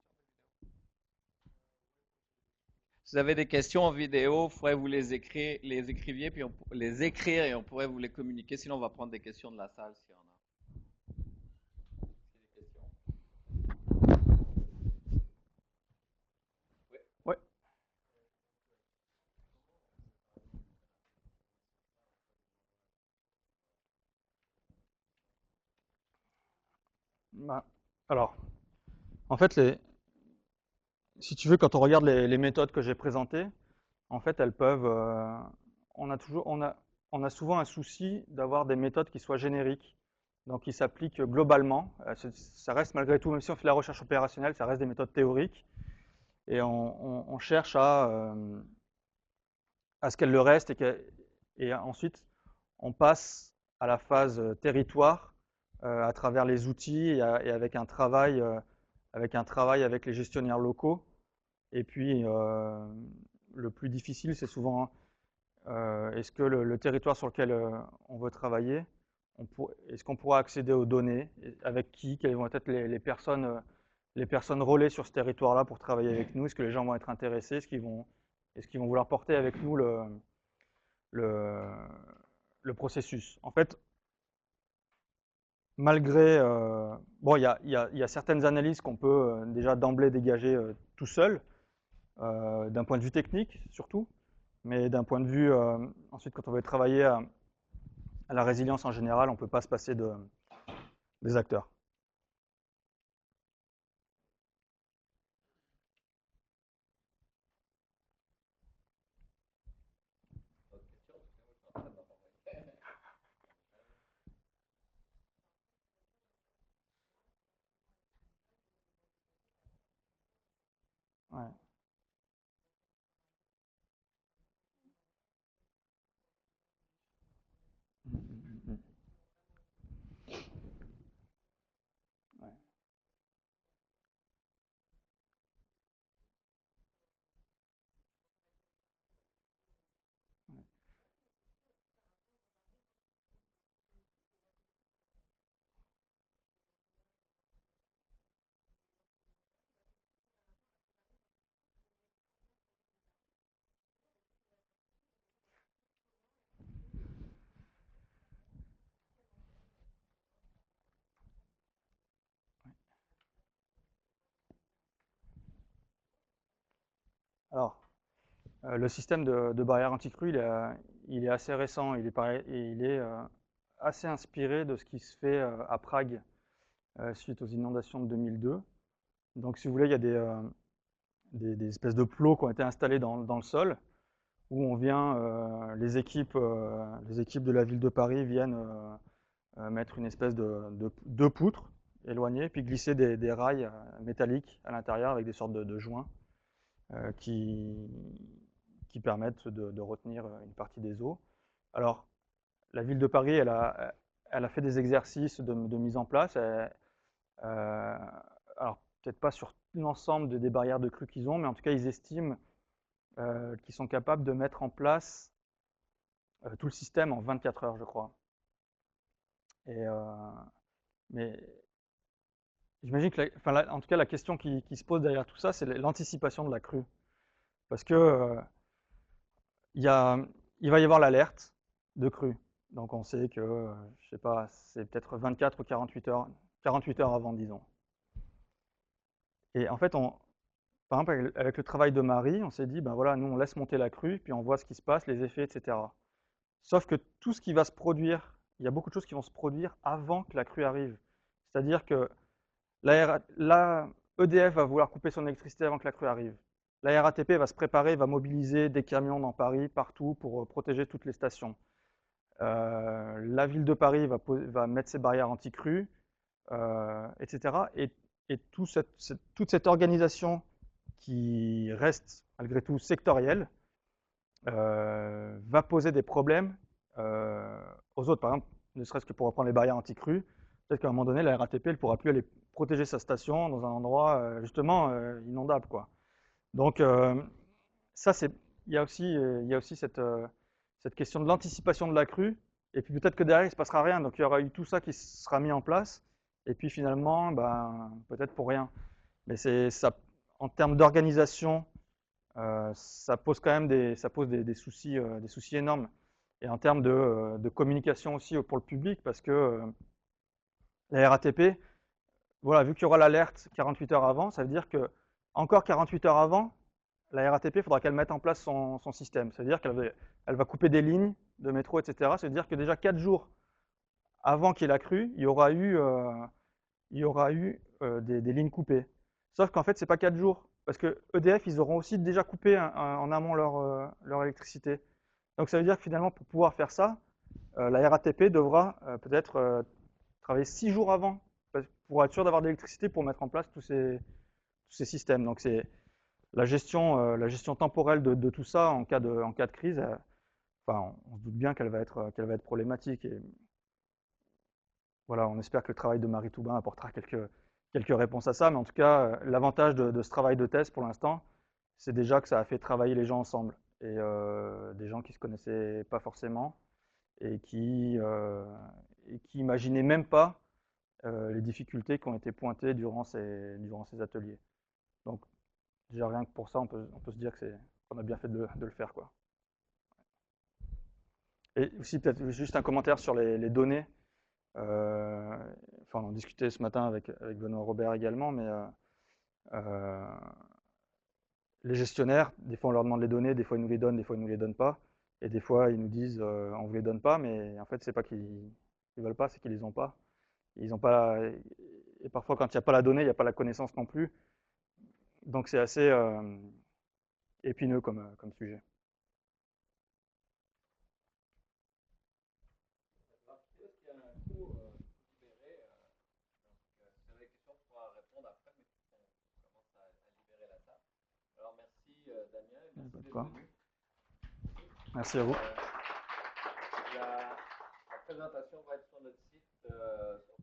Si vous avez des questions en vidéo, il faudrait vous les écriviez, puis les écrire et on pourrait vous les communiquer. Sinon, on va prendre des questions de la salle s'il y en a. Des questions. Oui. Ouais. Alors, en fait, si tu veux, quand on regarde les méthodes que j'ai présentées, en fait, elles peuvent. On a souvent un souci d'avoir des méthodes qui soient génériques, donc qui s'appliquent globalement. Ça reste malgré tout, même si on fait la recherche opérationnelle, ça reste des méthodes théoriques, et on cherche à ce qu'elles le restent, et ensuite on passe à la phase territoire à travers les outils et avec un travail, avec les gestionnaires locaux. Et puis, le plus difficile, c'est souvent est-ce que le territoire sur lequel on veut travailler, est-ce qu'on pourra accéder aux données, avec qui, quelles vont être les personnes relais sur ce territoire-là pour travailler avec nous, est-ce que les gens vont être intéressés, est-ce qu'ils vont vouloir porter avec nous le, le processus. En fait, malgré, bon, il y a certaines analyses qu'on peut déjà d'emblée dégager tout seul, d'un point de vue technique surtout, mais d'un point de vue, ensuite, quand on veut travailler à la résilience en général, on ne peut pas se passer des acteurs. Ouais. Mm, mm, mm, ouais. Alors, le système de barrière anti-crue, il est assez récent, il est assez inspiré de ce qui se fait à Prague suite aux inondations de 2002. Donc, si vous voulez, il y a des espèces de plots qui ont été installés dans le sol, où on vient, les équipes de la ville de Paris viennent mettre une espèce de poutre éloignée, puis glisser des rails métalliques à l'intérieur avec des sortes de joints euh, qui, qui permettent de retenir une partie des eaux. Alors, la ville de Paris, elle a fait des exercices de mise en place. Alors, peut-être pas sur l'ensemble des barrières de crue qu'ils ont, mais en tout cas, ils estiment qu'ils sont capables de mettre en place tout le système en 24 heures, je crois. Et, mais j'imagine que, en tout cas, la question qui se pose derrière tout ça, c'est l'anticipation de la crue. Parce que il, y a, il va y avoir l'alerte de crue. Donc on sait que, je sais pas, c'est peut-être 24 ou 48 heures avant, disons. Et en fait, par exemple, avec le travail de Marie, on s'est dit, ben voilà, nous on laisse monter la crue, puis on voit ce qui se passe, les effets, etc. Sauf que tout ce qui va se produire, il y a beaucoup de choses qui vont se produire avant que la crue arrive. C'est-à-dire que la EDF va vouloir couper son électricité avant que la crue arrive. La RATP va se préparer, va mobiliser des camions dans Paris, partout, pour protéger toutes les stations. La ville de Paris va mettre ses barrières anti-crue, etc. Et toute cette organisation qui reste malgré tout sectorielle va poser des problèmes aux autres. Par exemple, ne serait-ce que pour reprendre les barrières anti-crue, peut-être qu'à un moment donné, la RATP ne pourra plus aller protéger sa station dans un endroit justement inondable, quoi. Donc ça, il y a aussi cette question de l'anticipation de la crue. Et puis peut-être que derrière, il ne se passera rien. Donc il y aura eu tout ça qui sera mis en place. Et puis finalement, ben, peut-être pour rien. Mais ça, en termes d'organisation, ça pose quand même des soucis énormes. Et en termes de communication aussi pour le public, parce que la RATP, voilà, vu qu'il y aura l'alerte 48 heures avant, ça veut dire que encore 48 heures avant, la RATP, il faudra qu'elle mette en place son système. C'est-à-dire qu'elle va couper des lignes de métro, etc. C'est-à-dire que déjà 4 jours avant qu'il y ait la crue, il y aura eu des lignes coupées. Sauf qu'en fait, ce n'est pas 4 jours. parce que EDF, ils auront aussi déjà coupé en amont leur électricité. Donc ça veut dire que finalement, pour pouvoir faire ça, la RATP devra peut-être travailler 6 jours avant pour être sûr d'avoir de l'électricité pour mettre en place tous ces systèmes. Donc c'est la gestion temporelle de tout ça en cas de crise. Enfin, on se doute bien qu'elle va être problématique. Et voilà, on espère que le travail de Marie Toubin apportera quelques réponses à ça. Mais en tout cas, l'avantage de ce travail de thèse pour l'instant, c'est déjà que ça a fait travailler les gens ensemble. Et des gens qui ne se connaissaient pas forcément et qui imaginaient même pas les difficultés qui ont été pointées durant ces ateliers. Donc, déjà rien que pour ça, on peut se dire qu'on a bien fait de le faire, quoi. Et aussi, peut-être juste un commentaire sur les données. Enfin, on en discutait ce matin avec Benoît Robert également, mais euh, les gestionnaires, des fois on leur demande les données, des fois ils nous les donnent, des fois ils nous les donnent pas. Et des fois ils nous disent on vous les donne pas, mais en fait c'est pas qu'ils ne veulent pas, c'est qu'ils les ont pas. Ils ont pas. Et parfois quand il n'y a pas la donnée, il n'y a pas la connaissance non plus. Donc c'est assez épineux comme sujet. Est-ce qu'il y a un cours libéré c'est des questions qu'on pourra répondre après, mais on commence à libérer la table. Alors merci Damien, merci d'être D'accord. venu. Merci à vous. La présentation va être sur notre site sur